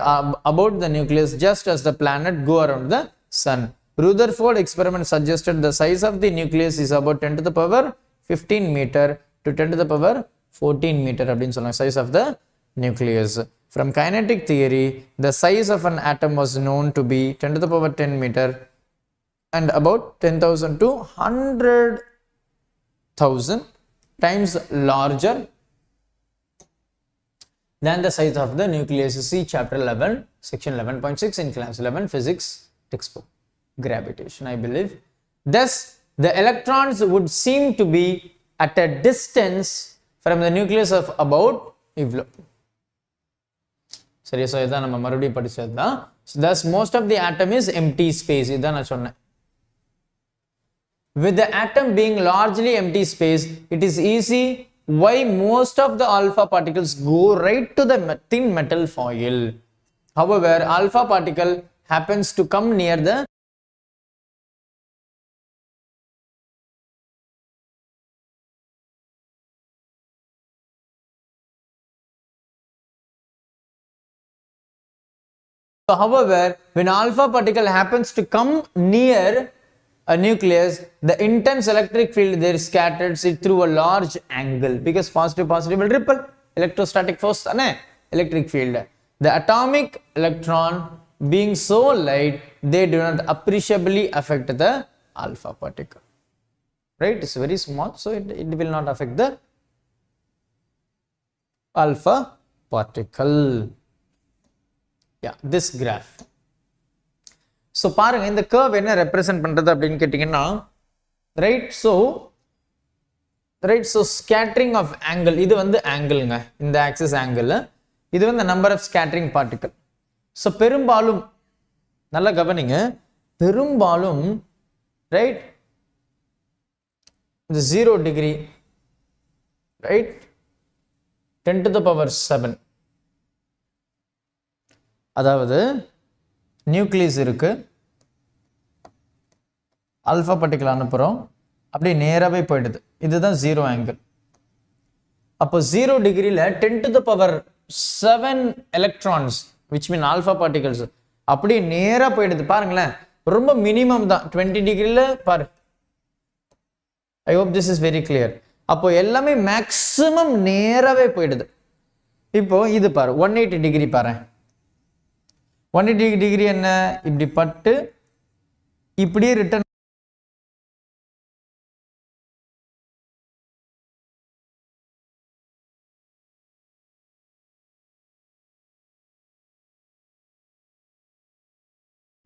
Speaker 1: about the nucleus just as the planet go around the sun. Rutherford experiment suggested the size of the nucleus is about 10 to the power 15 meter to 10 to the power 14 meter அப்படின்னு சொன்னாங்க, size of the nucleus. From kinetic theory, the size of an atom was known to be 10 to the power 10 meter and about 10,000 to 100,000 times larger than the size of the nucleus. See chapter 11, section 11.6 in class 11 physics textbook, gravitation, I believe. Thus, the electrons would seem to be at a distance from the nucleus of about ivlo. சரியா? So இதான் நம்ம மறுபடியும் படிச்சது தான். Thus, most of the atom is empty space. இதான் நான் சொன்னேன். With the atom being largely empty space, it is easy why most of the alpha particles go right to the thin metal foil. However, alpha particle happens to come near the however, when alpha particle happens to come near a nucleus, the intense electric field there scatters it through a large angle because positive will repel. Electrostatic force, electric field. The atomic electron being so light, they do not appreciably affect the alpha particle. Right? It's very small, so it will not affect the alpha particle. Yeah, this graph. So பாருங்க இந்த curve என்ன represent பண்றது அப்படினு கேட்டிங்கனா, right? So scattering of angle, இது வந்து angle-ங்க, இந்த axis angle, இது வந்து number of scattering particle. So பெரும்பாலும் நல்லா கவனிங்க, பெரும்பாலும் right the 0 degree, right, 10 to the power 7, அதாவது நியூக்ளியஸ் இருக்கு, alpha particle அனுப்புறோம், அப்படியே நேராவே போயிடுது, இதுதான் 0 angle. அப்போ 0 டிகிரில 10 to the power 7 electrons, which mean alpha particles, அப்படியே நேரா போயிடுது. பாருங்களேன், ரொம்ப மினிமம் தான் 20 டிகிரில பாரு. I hope this is very clear. அப்போ எல்லாமே மேக்ஸிமம் நேராவே போயிடுது. இப்போ இது பாரு 180 டிகிரி பாரு, 180 டிகிரி என்ன, இப்படி பட்டு இப்படியே ரிட்டர்ன்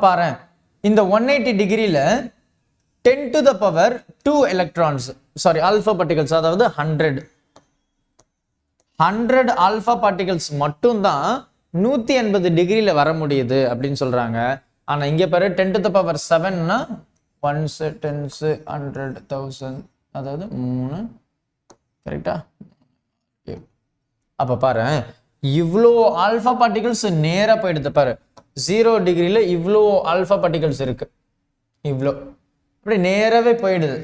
Speaker 1: பாரு. இந்த 180 டிகிரில 10 to the power 2 electrons, sorry alpha particles, அதாவது 100 alpha particles மட்டும் தான் 180 டிகிரில வர முடியுது அப்படினு சொல்றாங்க. ஆனா இங்க பாரு 10 to the power 7 னா 1s 10s 100 1000, அதாவது 3, கரெக்ட்டா? அப்ப பாரு இவ்ளோ alpha particles நேரா போயிடுது பாரு. 0 டிகிரில இவ்ளோ alpha particles இருக்கு, இவ்ளோ அப்படி நேராவே போயிடுது.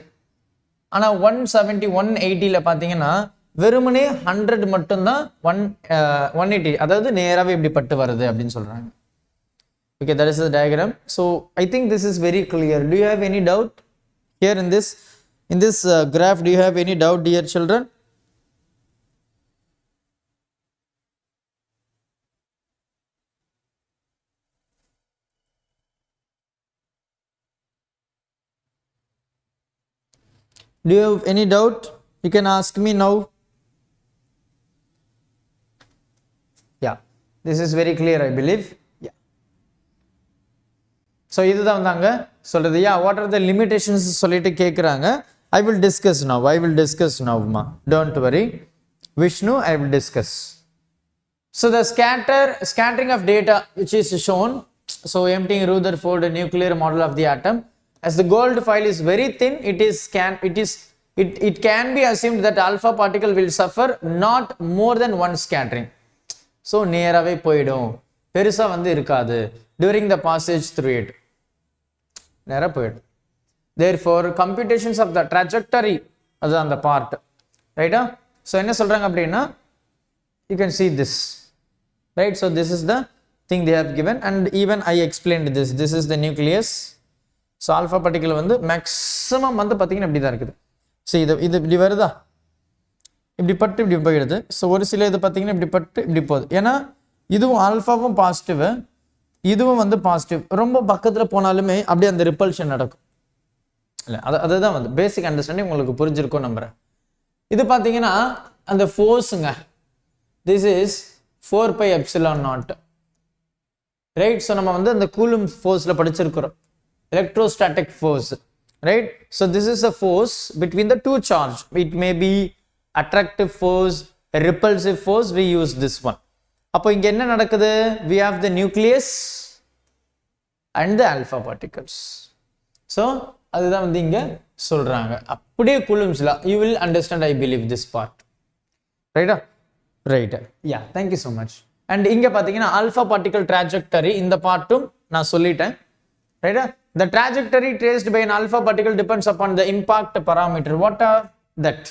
Speaker 1: ஆனா 170 180ல பாத்தீங்கன்னா வெறுமனே 100 மட்டும் தான் 180, அதாவது நேராவே இப்படி பட்டு வருது அப்படினு சொல்றாங்க. Okay, that is the diagram. So I think this is very clear. Do you have any doubt here in this graph? Do you have any doubt, dear children? Do you have any doubt? You can ask me now. Yeah, this is very clear, I believe. Yeah. So இதுதான் வந்தாங்க சொல்றது. Yeah, what are the limitations சொல்லிட்டு கேக்குறாங்க. I will discuss now ma, don't worry. Vishnu, I will discuss. So the scattering of data which is shown, so emptying Rutherford nuclear model of the atom, as the gold foil is very thin, it can be assumed that alpha particle will suffer not more than one scattering. So நேராவே போய்டும், பெருசா வந்து இருக்காது during the passage through it, நேரா போய்டும். Therefore computations of the trajectory, அது அந்த part, right? So என்ன சொல்றாங்க அப்படினா, you can see this, right? So this is the thing they have given, and even I explained this is the nucleus. So alpha particle வந்து maximum வந்து பாத்தீங்கன்னா இப்படி தான் இருக்குது. So இது இப்படி வருதா, இப்படி பட்டு இப்படி போயிடுது. ஸோ ஒரு சில இது பார்த்தீங்கன்னா இப்படி பட்டு இப்படி போகுது, ஏன்னா இதுவும் ஆல்ஃபாவும் பாசிட்டிவ், இதுவும் வந்து பாசிட்டிவ். ரொம்ப பக்கத்தில் போனாலுமே அப்படியே அந்த ரிப்பல்ஷன் நடக்கும் இல்லை? அதுதான் வந்து பேசிக் அண்டர்ஸ்டாண்டிங் உங்களுக்கு புரிஞ்சிருக்கும் நம்புறேன். இது பார்த்தீங்கன்னா அந்த ஃபோர்ஸுங்க, திஸ் இஸ் 4πε0, ரைட்? ஸோ நம்ம வந்து அந்த கூலும் ஃபோர்ஸில் படிச்சிருக்கிறோம், electrostatic force, right? So this is a force between the two charge. It may be attractive force, a repulsive force. We use this one. அப்போ இங்க என்ன நடக்குது? We have the nucleus and the alpha particles. So அதுதான் வந்து இங்க சொல்றாங்க. அப்படியே Coulomb's law, you will understand, I believe, this part, right? Right. Yeah, thank you so much. And இங்க பாத்தீங்கன்னா alpha particle trajectory இந்த பார்ட்டும் நான் சொல்லிட்டேன், right? The trajectory traced by an alpha particle depends upon the impact parameter. What are that?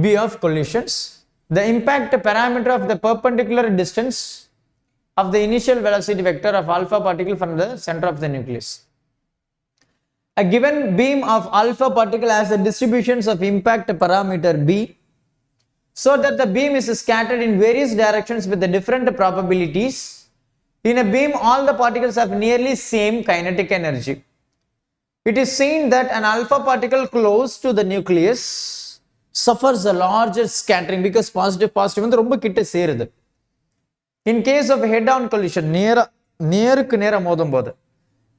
Speaker 1: B of collisions. The impact parameter of the perpendicular distance of the initial velocity vector of alpha particle from the center of the nucleus. A given beam of alpha particle has the distributions of impact parameter B, so that the beam is scattered in various directions with the different probabilities. In a beam, all the particles have nearly same kinetic energy. It is seen that an alpha particle close to the nucleus suffers a larger scattering because positive வந்து ரொம்ப கிட்ட சேருது. In case of head-on collision, நேருக்கு நேரா மோதும் போது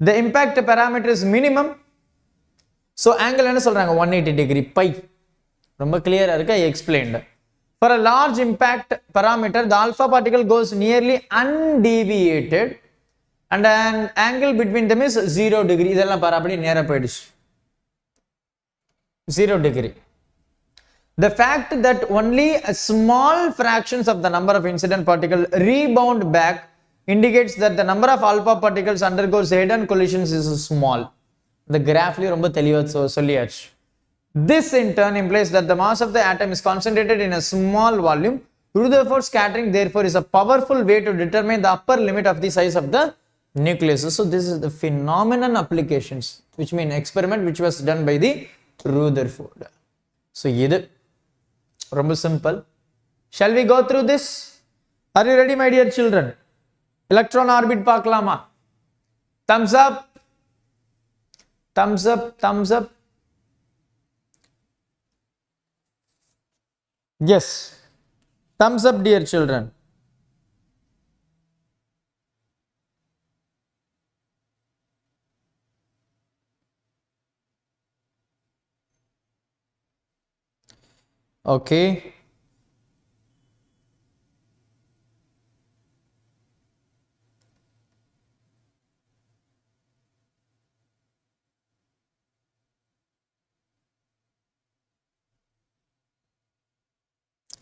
Speaker 1: the impact parameter is minimum. So angle என்ன சொல்றாங்க 180 degree pi. ரொம்ப clear-ஆ இருக்கு, I explained. For a large impact parameter, the alpha particle goes nearly undeviated and an angle between them is 0 degree. இதெல்லாம் பாரு அப்படி நேரா போயிடுச்சு 0 degree. The fact that only a small fractions of the number of incident particles rebound back indicates that the number of alpha particles undergoes head-on collisions is small. The graph li romba theliva solliyaachu. This in turn implies that the mass of the atom is concentrated in a small volume. Rutherford scattering therefore is a powerful way to determine the upper limit of the size of the nucleus. So this is the phenomenon applications, which mean experiment which was done by the Rutherford. So idu romba simple. Shall we go through this? Are you ready, my dear children? Electron orbit paakalama. Thumbs up, thumbs up, thumbs up. Yes, thumbs up, dear children. Okay.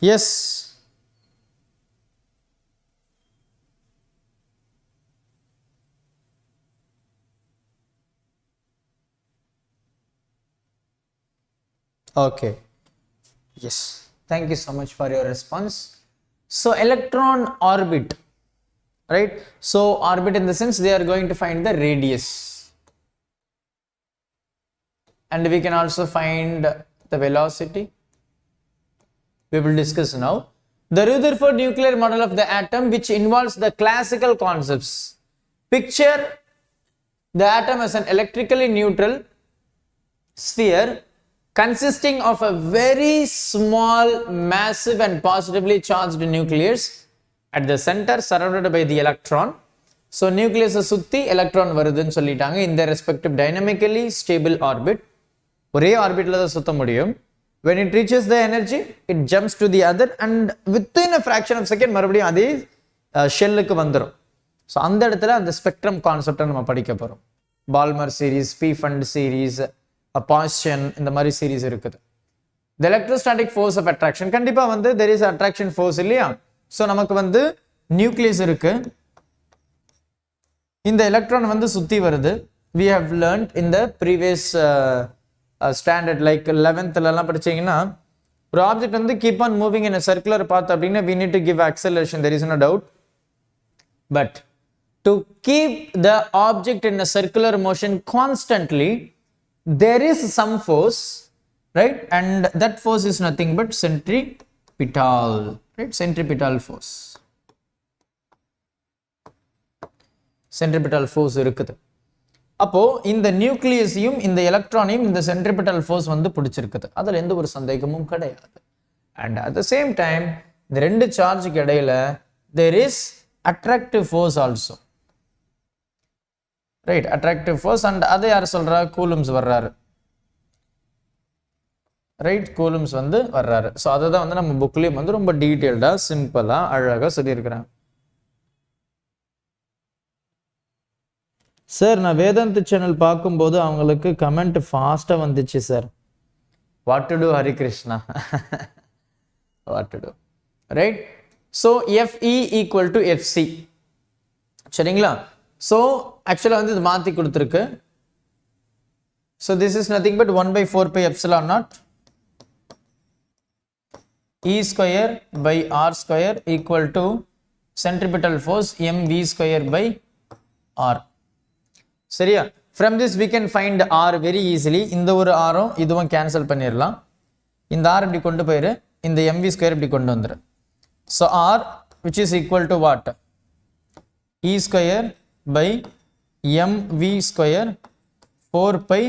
Speaker 1: Yes. Okay. Yes. Thank you so much for your response. So electron orbit, right? So orbit in the sense they are going to find the radius. And we can also find the velocity. We will discuss now. The Rutherford nuclear model of the atom, which involves the classical concepts. Picture the atom as an electrically neutral sphere consisting of a very small, massive and positively charged nucleus at the center surrounded by the electron. So nucleus சுத்தி electron வருதுன்னு சொல்லிட்டாங்க in their respective dynamically stable orbit. ஒரே ஆர்பிட்ல தான் சுத்த முடியும். When it reaches the energy, it jumps to the other and within a fraction of a second மறுபடியும் அதே ஷெல்லுக்கு வந்துரும். ஸோ அந்த இடத்துல அந்த ஸ்பெக்ட்ரம் கான்செப்டை நம்ம படிக்க போகிறோம். Balmer series, Pfund series, Paschen, இந்த மாதிரி சீரீஸ் இருக்குது. The electrostatic force of attraction, கண்டிப்பாக வந்து there is attraction force இல்லையா? ஸோ நமக்கு வந்து நியூக்ளியஸ் இருக்கு, இந்த எலக்ட்ரான் வந்து சுற்றி வருது. We have learned in the previous standard like 11th எல்லாம் படிச்சீங்கன்னா ஒரு ஆப்ஜெக்ட் வந்து keep on moving in a circular path அப்படின்னா we need to give acceleration, there is no doubt. But to keep the object in a circular motion constantly, there is some force, right? And that force is nothing but centripetal, right? Centripetal force. Centripetal force இருக்குது. அப்போ இந்த நியூக்ளியஸையும் இந்த எலக்ட்ரானையும் இந்த centripetal force வந்து பிடிச்சிருக்குது. அதில் எந்த ஒரு சந்தேகமும் கிடையாது. And at the same time இந்த ரெண்டு சார்ஜுக்கு இடையில there is attractive force also, right? Attractive force. and அதை யார் சொல்றா? கூலும்ஸ் வர்றாரு, ரைட்? கூலும்ஸ் வந்து வர்றாரு. ஸோ அதை தான் வந்து நம்ம புக்லேயும் வந்து ரொம்ப டீட்டெயில்டாக சிம்பிளாக அழகாக சொல்லியிருக்கிறேன். சார், நான் வேதாந்த் சேனல் பார்க்கும்போது அவங்களுக்கு கமெண்ட் ஃபாஸ்ட்டாக வந்துச்சு sir. What to do Harikrishna? What to do, right? So FE equal to FC, சரிங்களா? ஸோ ஆக்சுவலாக வந்து இது மாற்றி கொடுத்துருக்கு. So this is nothing but 1/4 epsilon naught E square by R square equal to centripetal force mv square by R. சரியா? From this we can find R very easily. இந்த ஒரு ஆரும் இதுவும் கேன்சல் பண்ணிடலாம். இந்த R இப்படி கொண்டு போயிரு, இந்த mv square இப்படி கொண்டு வந்துரு. So R which is equal to what? E square by mv square 4 pi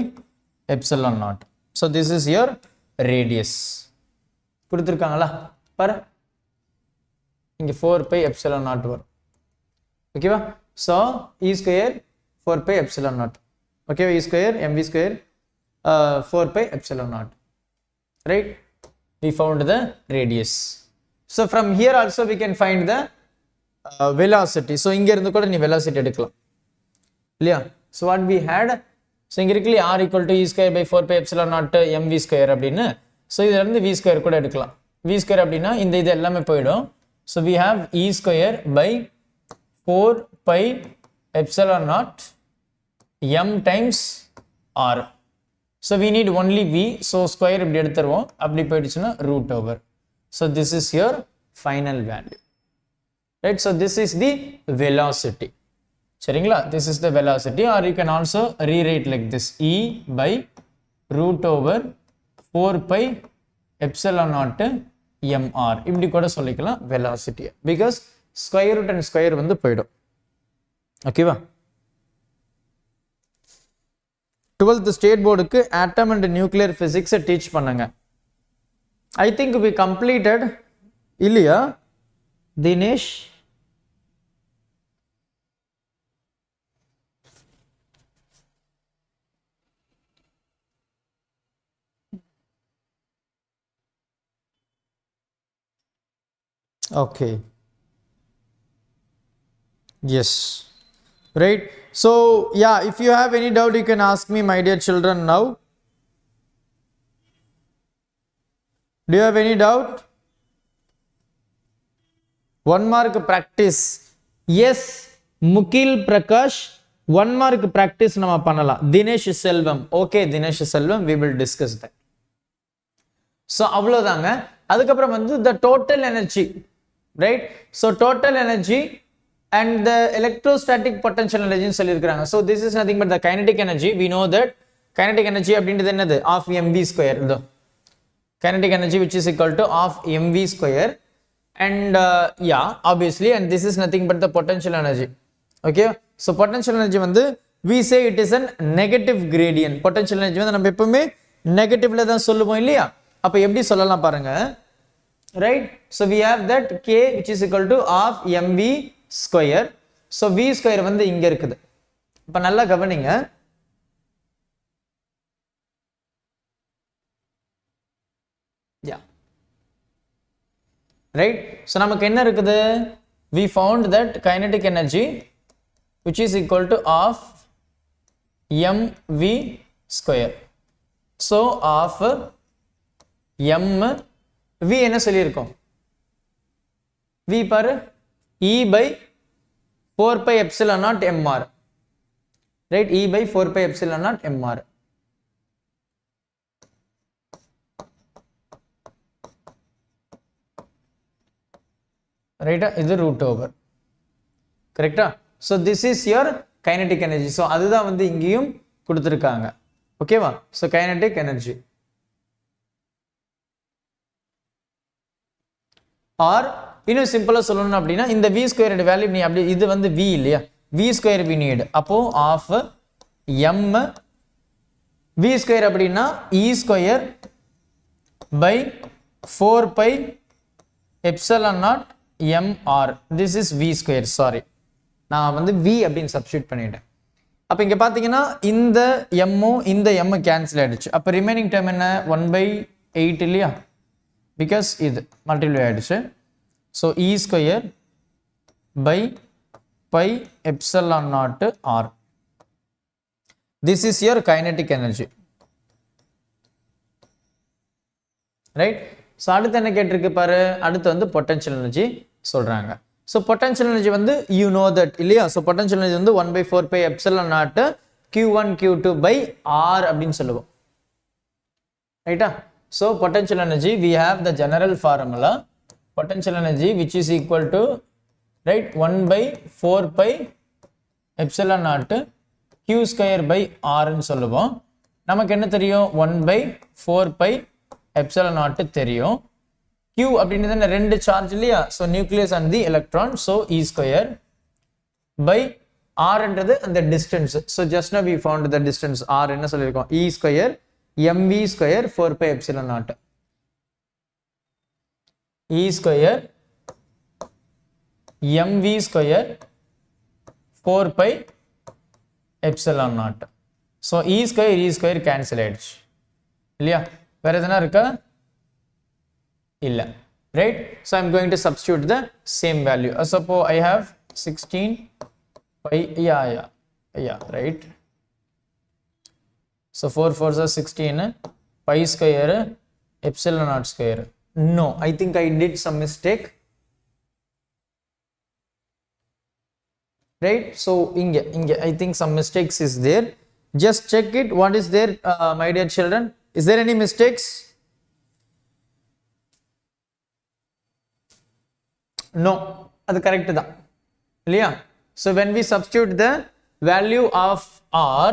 Speaker 1: epsilon naught. So this is your radius. கொடுத்துருக்காங்களா பாரு இங்கே 4 pi epsilon naught வரும் ஓகேவா so E square 4 pi epsilon naught okay E square mv square 4 pi epsilon naught right we found the radius so from here also we can find the velocity so இங்க இருந்து கூட நீ velocity எடுக்கலாம் இல்லையா so what we had so இங்க இருக்குல r equal to e square by 4 pi epsilon naught mv square அப்படினு so இதுல இருந்து v square கூட எடுக்கலாம் v square அப்படினா இந்த இது எல்லாமே போய்டும் so we have e square by 4 pi epsilon naught m times r so we need only v so square இப்படி எடுத்துறோம் அப்படி போயிடுச்சுனா root over so this is your final value right so this is the velocity சரிங்களா this is the velocity or you can also rewrite like this e by root over 4 pi epsilon naught mr இப்படி கூட சொல்லிக்கலாம் velocity because square root and square வந்து போய்டும் ஓகேவா 12th state board க்கு atom and nuclear physics teach பண்ணாங்க I think we completed இல்லையா Dinesh okay yes right so yeah if you have any doubt you can ask me my dear children now do you have any doubt 1 mark practice yes Mukil Prakash 1 mark practice nama pannalam Dinesh Selvam okay Dinesh Selvam we will discuss that so avlodanga adukapram vandu the total energy right so total energy and the electrostatic potential energy ன்னு சொல்லிருக்காங்க so this is nothing but the kinetic energy we know that kinetic energy அப்படின்றது என்னது of mv square இதோ kinetic energy which is equal to of mv square and yeah obviously and this is nothing but the potential energy okay so potential energy வந்து we say it is an negative gradient potential energy வந்து நம்ம எப்பவுமே நெகட்டிவ்ல தான் சொல்லுவோம் இல்லையா அப்ப எப்படி சொல்லலாம் பாருங்க right so we have that k which is equal to of mv square so v square வந்து இங்க இருக்குது அப்ப நல்லா கவனிங்க yeah right so நமக்கு என்ன இருக்குது we found that kinetic energy which is equal to of mv square so of m v என்ன சொல்லியிருக்கோம் v பாரு e by 4 pi epsilon naught mr right e by 4 pi epsilon naught mr right இது root over correct so this is your kinetic energy so அதுதான் வந்து இங்கேயும் கொடுத்திருக்காங்க ஓகேவா so kinetic energy or இன்னும் சிம்பிளா சொல்லணும் அப்படினா இந்த v square ஓட வேல்யூ நீ அப்படி இது வந்து v இல்லையா v square we need அப்போ of m v square அப்படினா e square by 4 pi epsilon naught mr this is v square sorry நான் வந்து v அப்படினு சப்ஸ்டிட்யூட் பண்ணிட்டேன் அப்ப இங்க பாத்தீங்கன்னா இந்த m இந்த m கேன்சல் ஆயிடுச்சு அப்ப ரிமைனிங் டேர்ம் என்ன 1/8 இல்லையா because இது மல்டிப்ளை ஆயிடுச்சு so e square by pi epsilon naught r this is your kinetic energy right so அடுத்து என்ன கேட்டிருக்கு பாரு அடுத்து வந்து potential energy சொல்றாங்க so potential energy வந்து you know that இல்லையா so potential energy வந்து 1/4 pi epsilon naught q1 q2 by r அப்படினு சொல்லுவோம் ரைட்டா so potential energy we have the general formula potential energy which is equal to right 1/4 pi epsilon naught q square by r ன்னு சொல்லுவோம் நமக்கு என்ன தெரியும் 1/4 pi epsilon naught தெரியும் q அப்படின்றது ரெண்டு சார்ஜ் இல்லையா so nucleus and the electron so e square by r என்றது அந்த distance so just now we found the distance r என்ன சொல்லிருக்கோம் e square mv square 4 pi epsilon naught E square mv square 4 pi epsilon naught. So E square cancel ஆயிடுச்சு இல்லையா? வேற எதனா இருக்கா? இல்ல. Right? So I'm going to substitute the same value. Suppose I have 16 pi, yeah, right? So 4 4s are 16 pi square epsilon naught square. No, I think I did some mistake. Right? So inge I think some mistakes is there. Just check it. What is there, my dear children? Is there any mistakes? No, அது correct தான் இல்லையா? So when we substitute the value of r,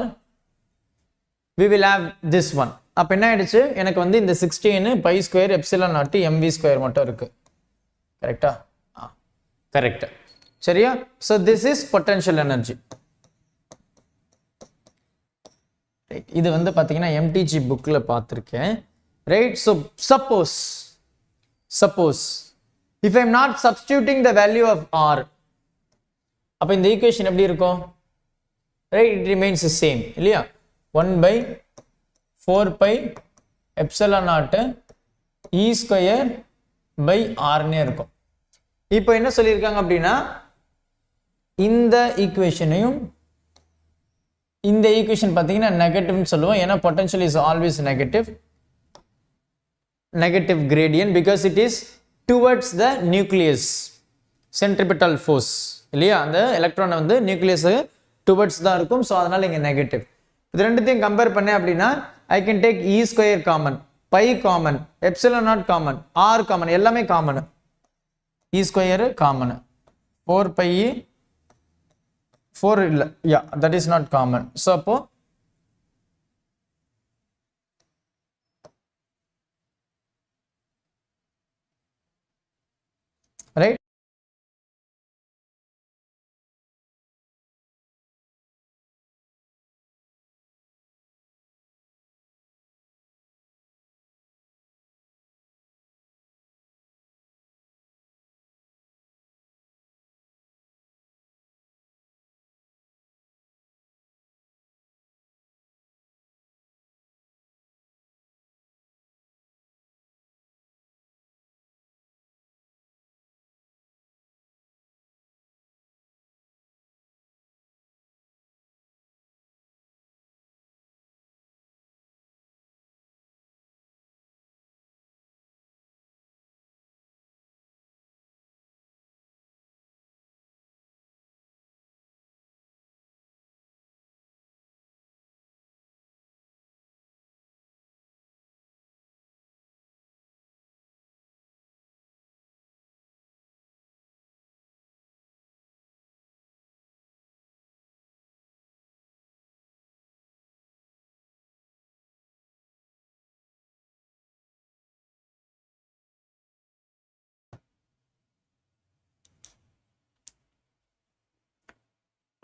Speaker 1: we will have this one. அப்ப என்ன ஆயிடுச்சு? எனக்கு வந்து இந்த 16 pi square epsilon naught mv square மட்டும் இருக்கு. கரெக்ட்டா? கரெக்ட். சரியா? So this is potential energy. Right. இது வந்து பாத்தீங்கன்னா MTG bookல பார்த்திருக்கேன். Right? So suppose if I am not substituting the value of r, அப்ப இந்த equation எப்படி இருக்கும்? Right? It remains the same இல்லையா? 1 by 4 pi epsilon naught E square by r னே இருக்கும். இப்போ என்ன சொல்லியிருக்காங்க அப்படின்னா இந்த ஈக்குவேஷனையும் இந்த ஈக்குவேஷன் பார்த்தீங்கன்னா நெகட்டிவ்னு சொல்லுவோம். ஏன்னா potential is always negative gradient because it is towards the nucleus centripetal force இல்லையா? அந்த எலக்ட்ரான் வந்து நியூக்ளியஸ் டுவர்ட்ஸ் தான் இருக்கும். ஸோ அதனால இங்கே நெகட்டிவ். இது ரெண்டுத்தையும் கம்பேர் பண்ணேன் அப்படின்னா I can take e square common, pi common, epsilon naught common, r common, எல்லாமே காமன். இ ஸ்கொயர் காமன், 4 pi 4 இல்ல, yeah, that is not common. So அப்போ right?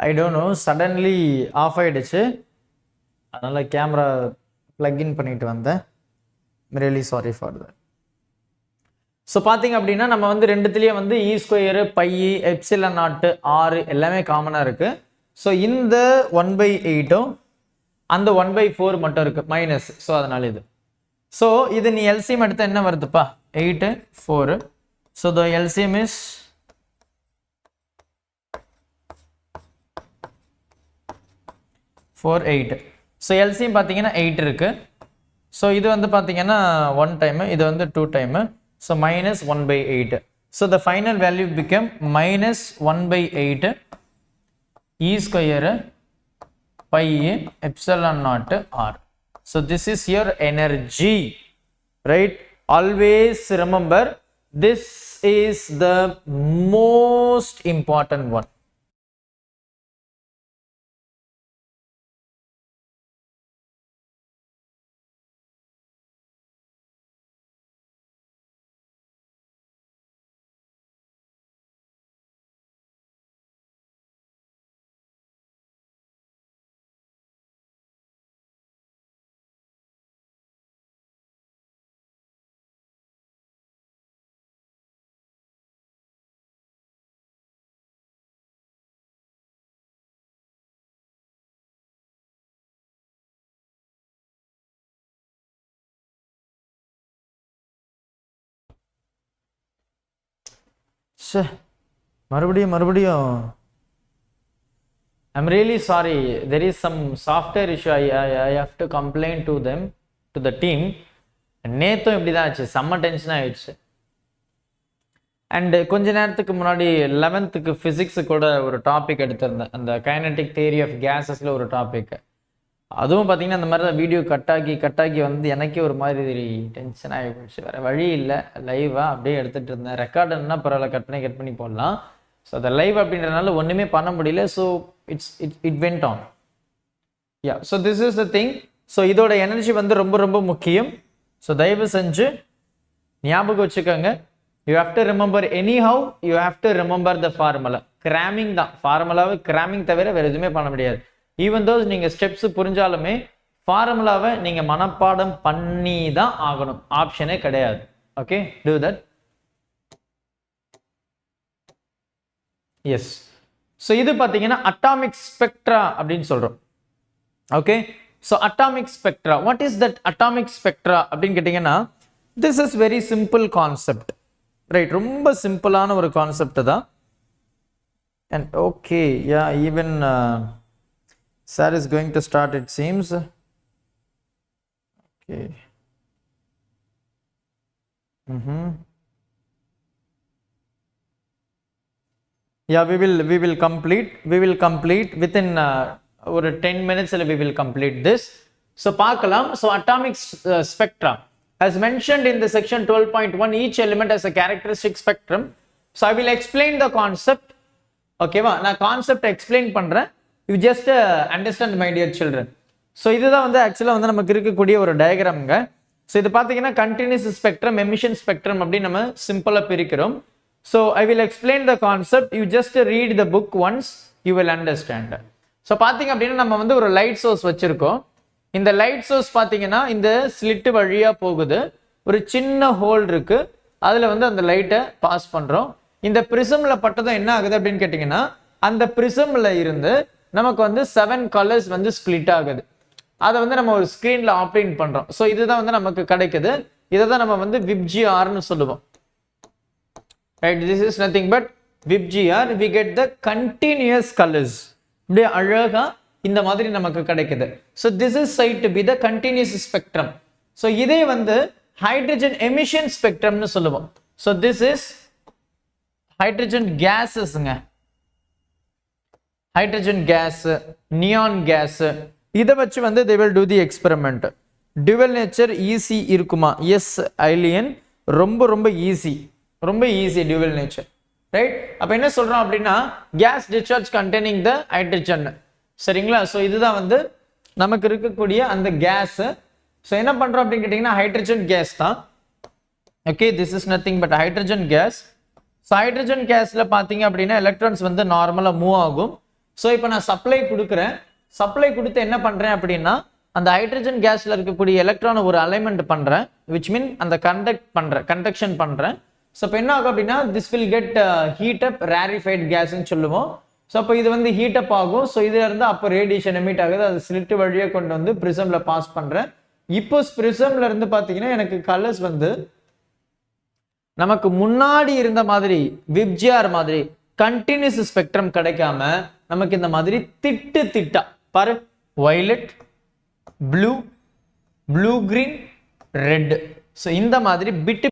Speaker 1: I don't know, suddenly off ஆயிடுச்சு. அதனால கேமரா பிளக் இன் பண்ணிட்டு வந்தேன். really sorry for that. So பார்த்தீங்க அப்படின்னா நம்ம வந்து ரெண்டுத்துலேயே வந்து இ ஸ்கொயரு, பை, எப்சிலன் நாட்டு, ஆறு எல்லாமே காமனாக இருக்கு. ஸோ இந்த 1/8 அந்த 1/4 மட்டும் இருக்கு மைனஸ். ஸோ அதனால இது. ஸோ இது நீ எல்சிஎம் எடுத்தால் என்ன வருதுப்பா? 8 4. So the LCM is 4 8. So LCM பார்த்தீங்கன்னா 8 இருக்கு. ஸோ இது வந்து பார்த்தீங்கன்னா 1 டைம், இது வந்து 2 time. So minus 1/8. So the final value became minus 1/8 e square pi epsilon naught r. So this is your energy, right? Always remember, this is the most important one. மறுபடியும் I'm really sorry, there is some software issue. I have to complain to them, to the team. நேத்தும் இப்படி தான் ஆச்சு, செம்ம tension ஆயிடுச்சு. And கொஞ்ச நேரத்துக்கு முன்னாடி 11th physics கூட ஒரு டாபிக் எடுத்திருந்தேன், அந்த கைனடிக் தியரி ஆஃப் கேஸஸில் ஒரு டாபிக். அதுவும் பார்த்தீங்கன்னா அந்த மாதிரி தான் வீடியோ கட்டாகி வந்து எனக்கே ஒரு மாதிரி டென்ஷன் ஆகி போச்சு. வேறு வழி இல்லை, லைவாக அப்படியே எடுத்துகிட்டு இருந்தேன். ரெக்கார்டுன்னா பரவாயில்ல, கட் பண்ணி போடலாம். ஸோ அதை லைவ் அப்படின்றதுனால ஒன்றுமே பண்ண முடியல. So it went on. Yeah, so this is the thing. So இதோட எனர்ஜி வந்து ரொம்ப முக்கியம். ஸோ தயவு செஞ்சு ஞாபகம் வச்சுக்கோங்க. You have to remember anyhow, you have to remember the formula. Cramming தான், ஃபார்முலாவை கிராமிங் தவிர வேறு எதுவுமே பண்ண முடியாது. ஈவன் தோஸ் நீங்கள் ஸ்டெப்ஸ் புரிஞ்சாலுமே ஃபார்முலாவை நீங்கள் மனப்பாடம் பண்ணி தான் ஆகணும், ஆப்ஷனே கிடையாது. Okay, do that. S, so இது பார்த்தீங்கன்னா அட்டாமிக் ஸ்பெக்ட்ரா அப்படின்னு சொல்கிறோம். Okay, so atomic spectra, what is that atomic spectra அப்படின்னு கேட்டிங்கன்னா, this is very simple concept, right? ரொம்ப சிம்பிளான ஒரு கான்செப்ட் தான். And okay, yeah, even sir is going to start, it seems. Okay. Yeah, we will complete within ஒரு 10 minutes we will complete this. So பார்க்கலாம். So atomic spectra as mentioned in the section 12.1, each element has a characteristic spectrum. So I will explain the concept. Okay வா, நான் concept explain பண்றேன். You just understand, my dear children. So இதுதான் வந்து ஆக்சுவலாக வந்து நமக்கு இருக்கக்கூடிய ஒரு டயக்ராம்ங்க. ஸோ இது பார்த்தீங்கன்னா கண்டினியூஸ் ஸ்பெக்ட்ரம், எமிஷன் ஸ்பெக்ட்ரம் அப்படின்னு நம்ம சிம்பிளாக பிரிக்கிறோம். So I will explain the concept. You just read the book once, you will understand. So பார்த்தீங்க அப்படின்னா நம்ம வந்து ஒரு லைட் சோர்ஸ் வச்சிருக்கோம். இந்த லைட் சோர்ஸ் பார்த்தீங்கன்னா இந்த ஸ்லிட்டு வழியாக போகுது, ஒரு சின்ன ஹோல் இருக்கு, அதில் வந்து அந்த லைட்டை பாஸ் பண்ணுறோம். இந்த ப்ரிசமில் பட்டதும் என்ன ஆகுது அப்படின்னு கேட்டிங்கன்னா, அந்த ப்ரிசமில் இருந்து நமக்கு வந்து 7 கலர்ஸ் வந்து ஸ்பிளிட் ஆகுது. அதை வந்து நம்ம ஒரு ஸ்க்ரீனில் ஆப்ரேட் பண்ணுறோம். ஸோ இதுதான் வந்து நமக்கு கிடைக்குது. இதை தான் நம்ம வந்து விப்ஜிஆர்னு சொல்லுவோம். Right, this is nothing but VIBGYOR. We get the continuous colours. இப்படியே அழகாக இந்த மாதிரி நமக்கு கிடைக்குது. So this is said to be the continuous spectrum. So இதே வந்து ஹைட்ரஜன் எமிஷன் ஸ்பெக்ட்ரம்னு சொல்லுவோம். ஸோ திஸ் இஸ் ஹைட்ரஜன் கேஸஸ்ங்க, ஹைட்ரஜன் கேஸ், நியான் கேஸ். இதை வச்சு வந்து they will do the experiment. dual nature easy இருக்குமா? எஸ் ஐலியன், ரொம்ப ஈஸி, dual nature, ரைட்? அப்போ என்ன சொல்றோம் அப்படின்னா, gas discharge containing the hydrogen, சரிங்களா? ஸோ இதுதான் வந்து நமக்கு இருக்கக்கூடிய அந்த கேஸ். ஸோ என்ன பண்றோம் அப்படின்னு கேட்டிங்கன்னா, ஹைட்ரஜன் கேஸ் தான். Okay, this is nothing but hydrogen gas. So hydrogen கேஸில் பார்த்தீங்க அப்படின்னா எலக்ட்ரான்ஸ் வந்து நார்மலாக மூவ் ஆகும். ஸோ இப்போ நான் சப்ளை கொடுக்குறேன். சப்ளை கொடுத்து என்ன பண்ணுறேன் அப்படின்னா, அந்த ஹைட்ரஜன் கேஸில் இருக்கக்கூடிய எலக்ட்ரானை ஒரு அலைன்மெண்ட் பண்ணுறேன், விச் மீன் அந்த கண்டக்ஷன் பண்ணுறேன். ஸோ இப்போ என்ன ஆகும் அப்படின்னா, this will get heat up rarefied கேஸ்ன்னு சொல்லுவோம். ஸோ அப்போ இது வந்து ஹீட் அப் ஆகும். ஸோ இதுல இருந்து அப்போ ரேடியேஷன் எமிட் ஆகுது, அது ஸ்லிட் வழியாக கொண்டு வந்து ப்ரிசம்ல பாஸ் பண்ணுறேன். இப்போ ப்ரிசம்ல இருந்து பார்த்தீங்கன்னா எனக்கு கலர்ஸ் வந்து நமக்கு முன்னாடி இருந்த மாதிரி விப்ஜிஆர் மாதிரி கண்டினியூஸ் ஸ்பெக்ட்ரம் கிடைக்காம நமக்கு இந்த மாதிரி திட்டா பாரு, violet, blue green, red. So இந்த மாதிரி பிட்டு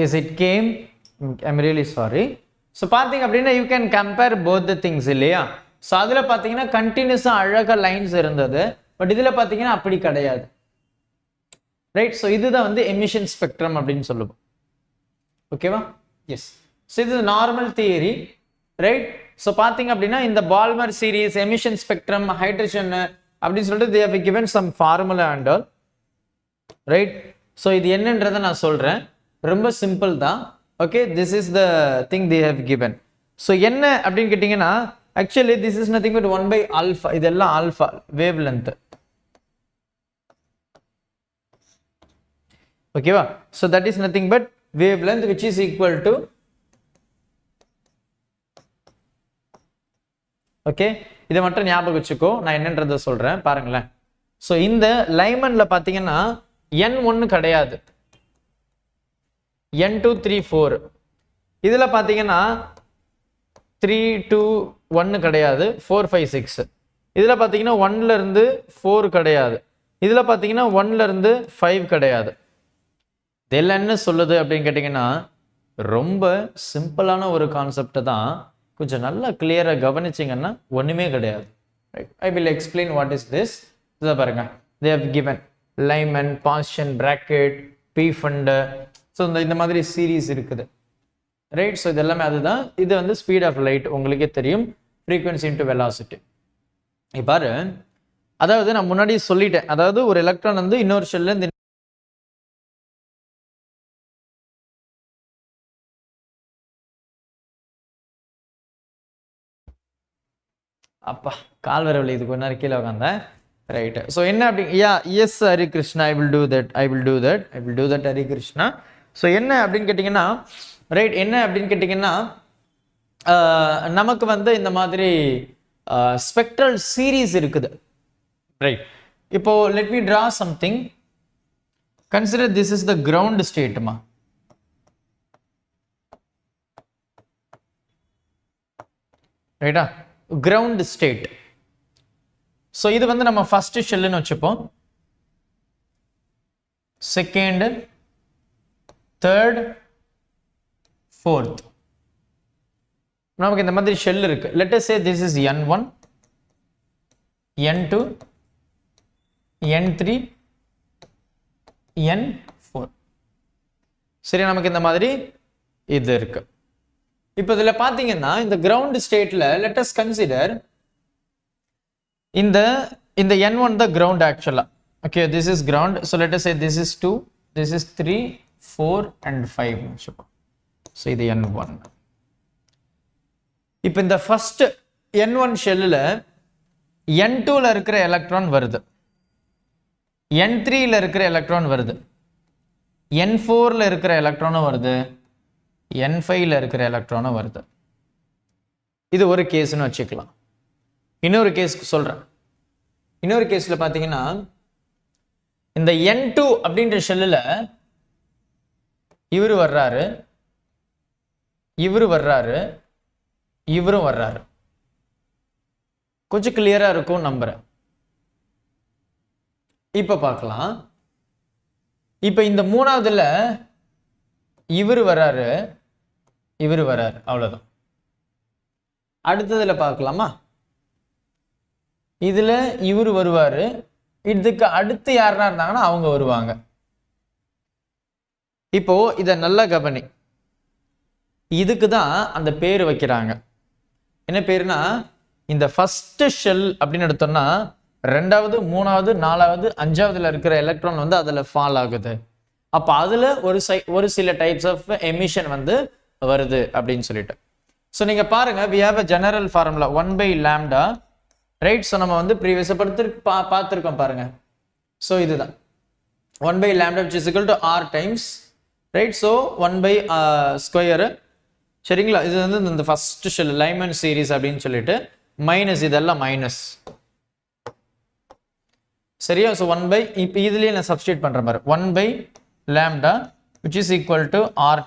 Speaker 1: yes it came. I'm really sorry. So பாத்தீங்க அப்படின்னா you can compare both the things இல்லையா? ஸோ அதில் பார்த்தீங்கன்னா கண்டினியூஸாக அழகாக லைன்ஸ் இருந்தது, பட் இதில் பார்த்தீங்கன்னா அப்படி கிடையாது, ரைட்? ஸோ இதுதான் வந்து எமிஷன் ஸ்பெக்ட்ரம் அப்படின்னு சொல்லுவோம். ஓகேவா? எஸ். ஸோ இது நார்மல் தியரி, ரைட்? ஸோ பார்த்தீங்க அப்படின்னா இந்த Balmer series, emission spectrum, hydrogen அப்படின்னு சொல்லிட்டு they have given some formula and all, right. So இது என்னன்றதை நான் சொல்கிறேன், ரொம்ப சிம்பிள் தான். Okay, this is the thing they have given. ஸோ என்ன அப்படின்னு கேட்டிங்கன்னா actually this is nothing but 1 by alpha. இதெல்லாம் ஆல்ஃபா வேவ் லென்த். ஓகேவா? So that is nothing but wavelength which is equal to, okay, இதை மட்டும் ஞாபகம் வச்சுக்கோ, நான் என்னன்றதை சொல்கிறேன் பாருங்களேன். ஸோ இந்த லைமனில் பார்த்தீங்கன்னா N1 கிடையாது, N2 3 4. இதில் பார்த்தீங்கன்னா 3 2 1 கிடையாது, 4 5 6. இதில் பார்த்தீங்கன்னா 1ல இருந்து 4 கிடையாது, இதில் பார்த்தீங்கன்னா 1ல இருந்து 5 கிடையாது. இதெல்லாம் என்ன சொல்லுது அப்படின்னு கேட்டிங்கன்னா ரொம்ப சிம்பிளான ஒரு கான்செப்டை தான், கொஞ்சம் நல்லா கிளியராக கவனிச்சிங்கன்னா ஒன்றுமே கிடையாது. I will explain what is this. இதை பாருங்க, they have given Lyman, Paschen, Brackett, Pfund. So இந்த மாதிரி சீரீஸ் இருக்குது, ரைட். ஸோ இது எல்லாமே அதுதான். இது வந்து ஸ்பீட் ஆஃப் லைட், உங்களுக்கே தெரியும், ஃப்ரீக்வன்சி இன்டு வெலாசிட்டி. பாரு, அதாவது நான் முன்னாடி சொல்லிட்டேன், அதாவது ஒரு எலக்ட்ரான் வந்து இன்னொரு ஷெல்ல இருந்து அப்பா கால் வர வழி, இது கொஞ்ச நேரம் கீழே உட்காந்தேன், ரைட். ஸோ என்ன அப்படி, yes Hari Krishna, I will do that Hari Krishna. So என்ன அப்படின்னு கேட்டிங்கன்னா ரைட், என்ன அப்படின்னு கேட்டிங்கன்னா நமக்கு வந்து இந்த மாதிரி ஸ்பெக்ட்ரல் சீரீஸ் இருக்குது, ரைட். இப்போ let me draw something. Consider this is the ground ஸ்டேட்மா, ரைட்டா, கிரவுண்ட் ஸ்டேட். ஸோ இது வந்து நம்ம ஃபர்ஸ்ட் ஷெல்லுன்னு வச்சுப்போம், செகண்ட், தேர்ட், ஃபோர்த். நமக்கு இந்த மாதிரி ஷெல் இருக்கு. Let us say this is N1, N2, N3, N4. சரி, நமக்கு இந்த மாதிரி இது இருக்கு. இப்போ இதில் பார்த்தீங்கன்னா இந்த கிரவுண்ட் ஸ்டேட்ல லெட் அஸ் கன்சிடர் இந்த N1 the ground actually. Okay, this is ground. So let us say this is 2, this is 3, 4 and 5. So இது N1. இப்போ இந்த ஃபர்ஸ்ட் N1 ஷெல்லில் N2ல இருக்கிற எலக்ட்ரான் வருது, N3ல இருக்கிற எலக்ட்ரான் வருது, N4ல இருக்கிற எலக்ட்ரானும் வருது, N5ல இருக்கிற எலக்ட்ரானும் வருது. இது ஒரு கேஸ்னு வச்சுக்கலாம். இன்னொரு கேஸ்க்கு சொல்கிறேன். இன்னொரு கேஸில் பார்த்தீங்கன்னா இந்த N2 அப்படின்ற ஷெல்லில் இவரு வர்றாரு, இவரும் வர்றாரு. கொஞ்சம் கிளியராக இருக்கும் நம்புறேன். இப்போ பார்க்கலாம். இப்போ இந்த மூணாவதுல இவரு வர்றாரு, அவ்வளோதான். அடுத்ததுல பார்க்கலாமா? இதுல இவரு வருவாரு, இதுக்கு அடுத்து யாருன்னா இருந்தாங்கன்னா அவங்க வருவாங்க. இப்போ இதை நல்லா கவனி. இதுக்கு தான் அந்த பேர் வைக்கிறாங்க. என்ன பேருனா, இந்த ஃபர்ஸ்ட் ஷெல் அப்படின்னு எடுத்தோம்னா ரெண்டாவது, மூணாவது, நாலாவது, அஞ்சாவதுல இருக்கிற எலக்ட்ரான் வந்து அதுல ஃபால் ஆகுது. அப்ப அதுல ஒரு சில டைப்ஸ் ஆஃப் எமிஷன் வந்து வருது அப்படின்னு சொல்லிட்டு. ஸோ நீங்க பாருங்க, we have a general formula 1 by lambda, right. So நம்ம வந்து ப்ரீவியஸாக பார்த்துருக்கோம் பாருங்க. ஸோ இதுதான் 1 by lambda which is equal to r times, right. So 1 by square, சரிங்களா. இது வந்து இந்த ஃபர்ஸ்ட் ஷெல் லைமன் சீரீஸ் அப்படின்னு சொல்லிட்டு மைனஸ், இதெல்லாம் மைனஸ், சரியா. ஸோ 1 by, இப்போ இதுலேயே நான் சப்ஸ்டியூட் பண்ணுற மாதிரி 1 by lambda which is equal to r.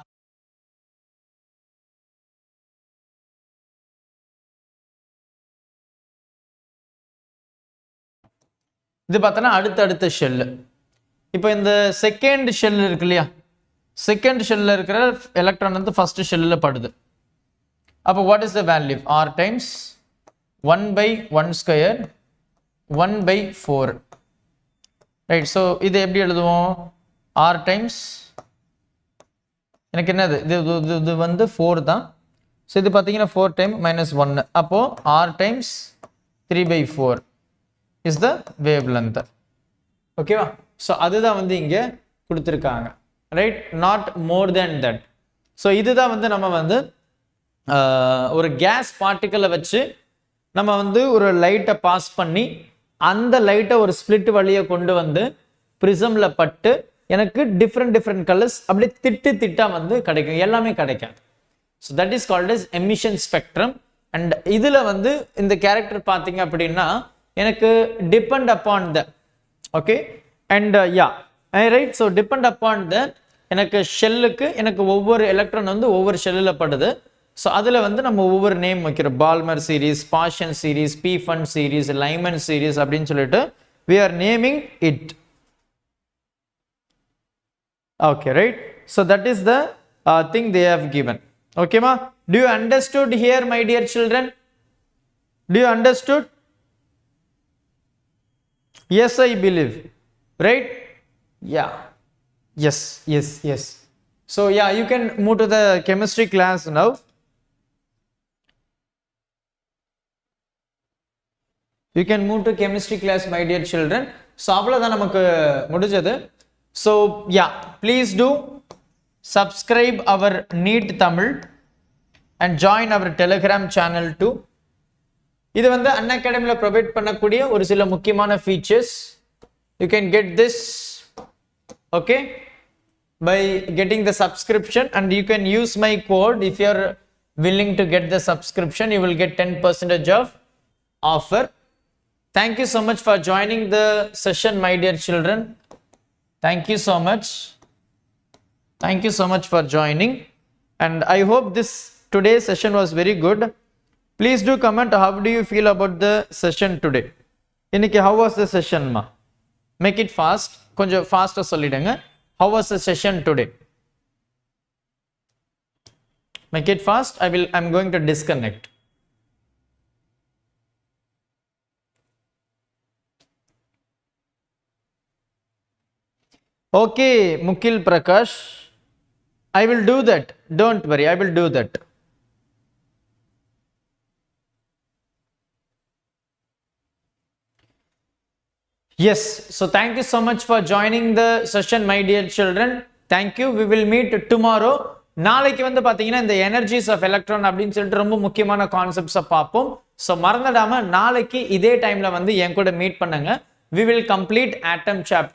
Speaker 1: இது பார்த்தோன்னா அடுத்த ஷெல்லு. இப்போ இந்த செகண்ட் ஷெல் இருக்கு இல்லையா, செகண்ட் ஷெல்ல இருக்கிற எலக்ட்ரான் வந்து ஃபர்ஸ்ட் ஷெல்லில் படுது. அப்போ what is the value? r times 1 by 1 square 1 by 4, right. So இது எப்படி எழுதுவோம்? r டைம்ஸ், எனக்கு என்னது இது வந்து 4 தான், ஸோ இது பார்த்தீங்கன்னா 4 டைம் minus 1. அப்போ r times 3/4 is the wavelength. ஓகேவா? ஸோ அதுதான் வந்து இங்கே கொடுத்துருக்காங்க, right? Not more than that. So இதுதான் வந்து நம்ம வந்து ஒரு கேஸ் பார்ட்டிக்கலை வச்சு நம்ம வந்து ஒரு லைட்டை பாஸ் பண்ணி அந்த லைட்டை ஒரு ஸ்பிளிட் வழியை கொண்டு வந்து ப்ரிசமில் பட்டு எனக்கு டிஃப்ரெண்ட் கலர்ஸ் அப்படியே திட்டா வந்து கிடைக்கும், எல்லாமே கிடைக்காது. So that is called as emission spectrum. And இதில் வந்து இந்த கேரக்டர் பார்த்தீங்க அப்படின்னா எனக்கு depend upon the, okay, and yeah right. So depend upon the எனக்கு ஷெல்லுக்கு எனக்கு ஒவ்வொரு எலக்ட்ரான் வந்து ஒவ்வொரு ஷெல்லில் படுது. ஸோ அதில் வந்து நம்ம ஒவ்வொரு நேம் வைக்கிறோம், Balmer series, Paschen series, Pfund series, Lyman series அப்படின்னு சொல்லிட்டு we are naming it. Okay, right? So that is the thing they have given. Okay ma? Do you understood here, my dear children? Do you understood? Yes, I believe, right? Yeah, yes. So yeah, you can move to the chemistry class now. You can move to chemistry class, my dear children. So அவ்வளவுதான் நமக்கு முடிஞ்சது. So yeah, please do subscribe our NEET Tamil and join our Telegram channel too. இது வந்து Unacademy provide பண்ணக்கூடிய ஒரு சில முக்கியமான features. You can get this, okay, by getting the subscription, and you can use my code. If you are willing to get the subscription, you will get 10% of offer. Thank you so much for joining the session, my dear children. Thank you so much. Thank you so much for joining. And I hope this today's session was very good. Please do comment how do you feel about the session today. Iniki how was the session ma? Make it fast. Konjam fast sollidunga. How was the session today? Make it fast. I'm going to disconnect. Okay, Mukil Prakash, I will do that. Don't worry, I will do that. Yes, so thank you so much for joining the session, my dear children. Thank you. We will meet tomorrow. நாளைக்கு வந்து பாத்தீங்கன்னா இந்த energies of electron அப்படின்னு சொல்லிட்டு ரொம்ப முக்கியமான கான்செப்ட்ஸை பார்ப்போம். So மறந்துடாம நாளைக்கு இதே டைம்ல வந்து என் கூட மீட் பண்ணுங்க. We will complete Atom chapter.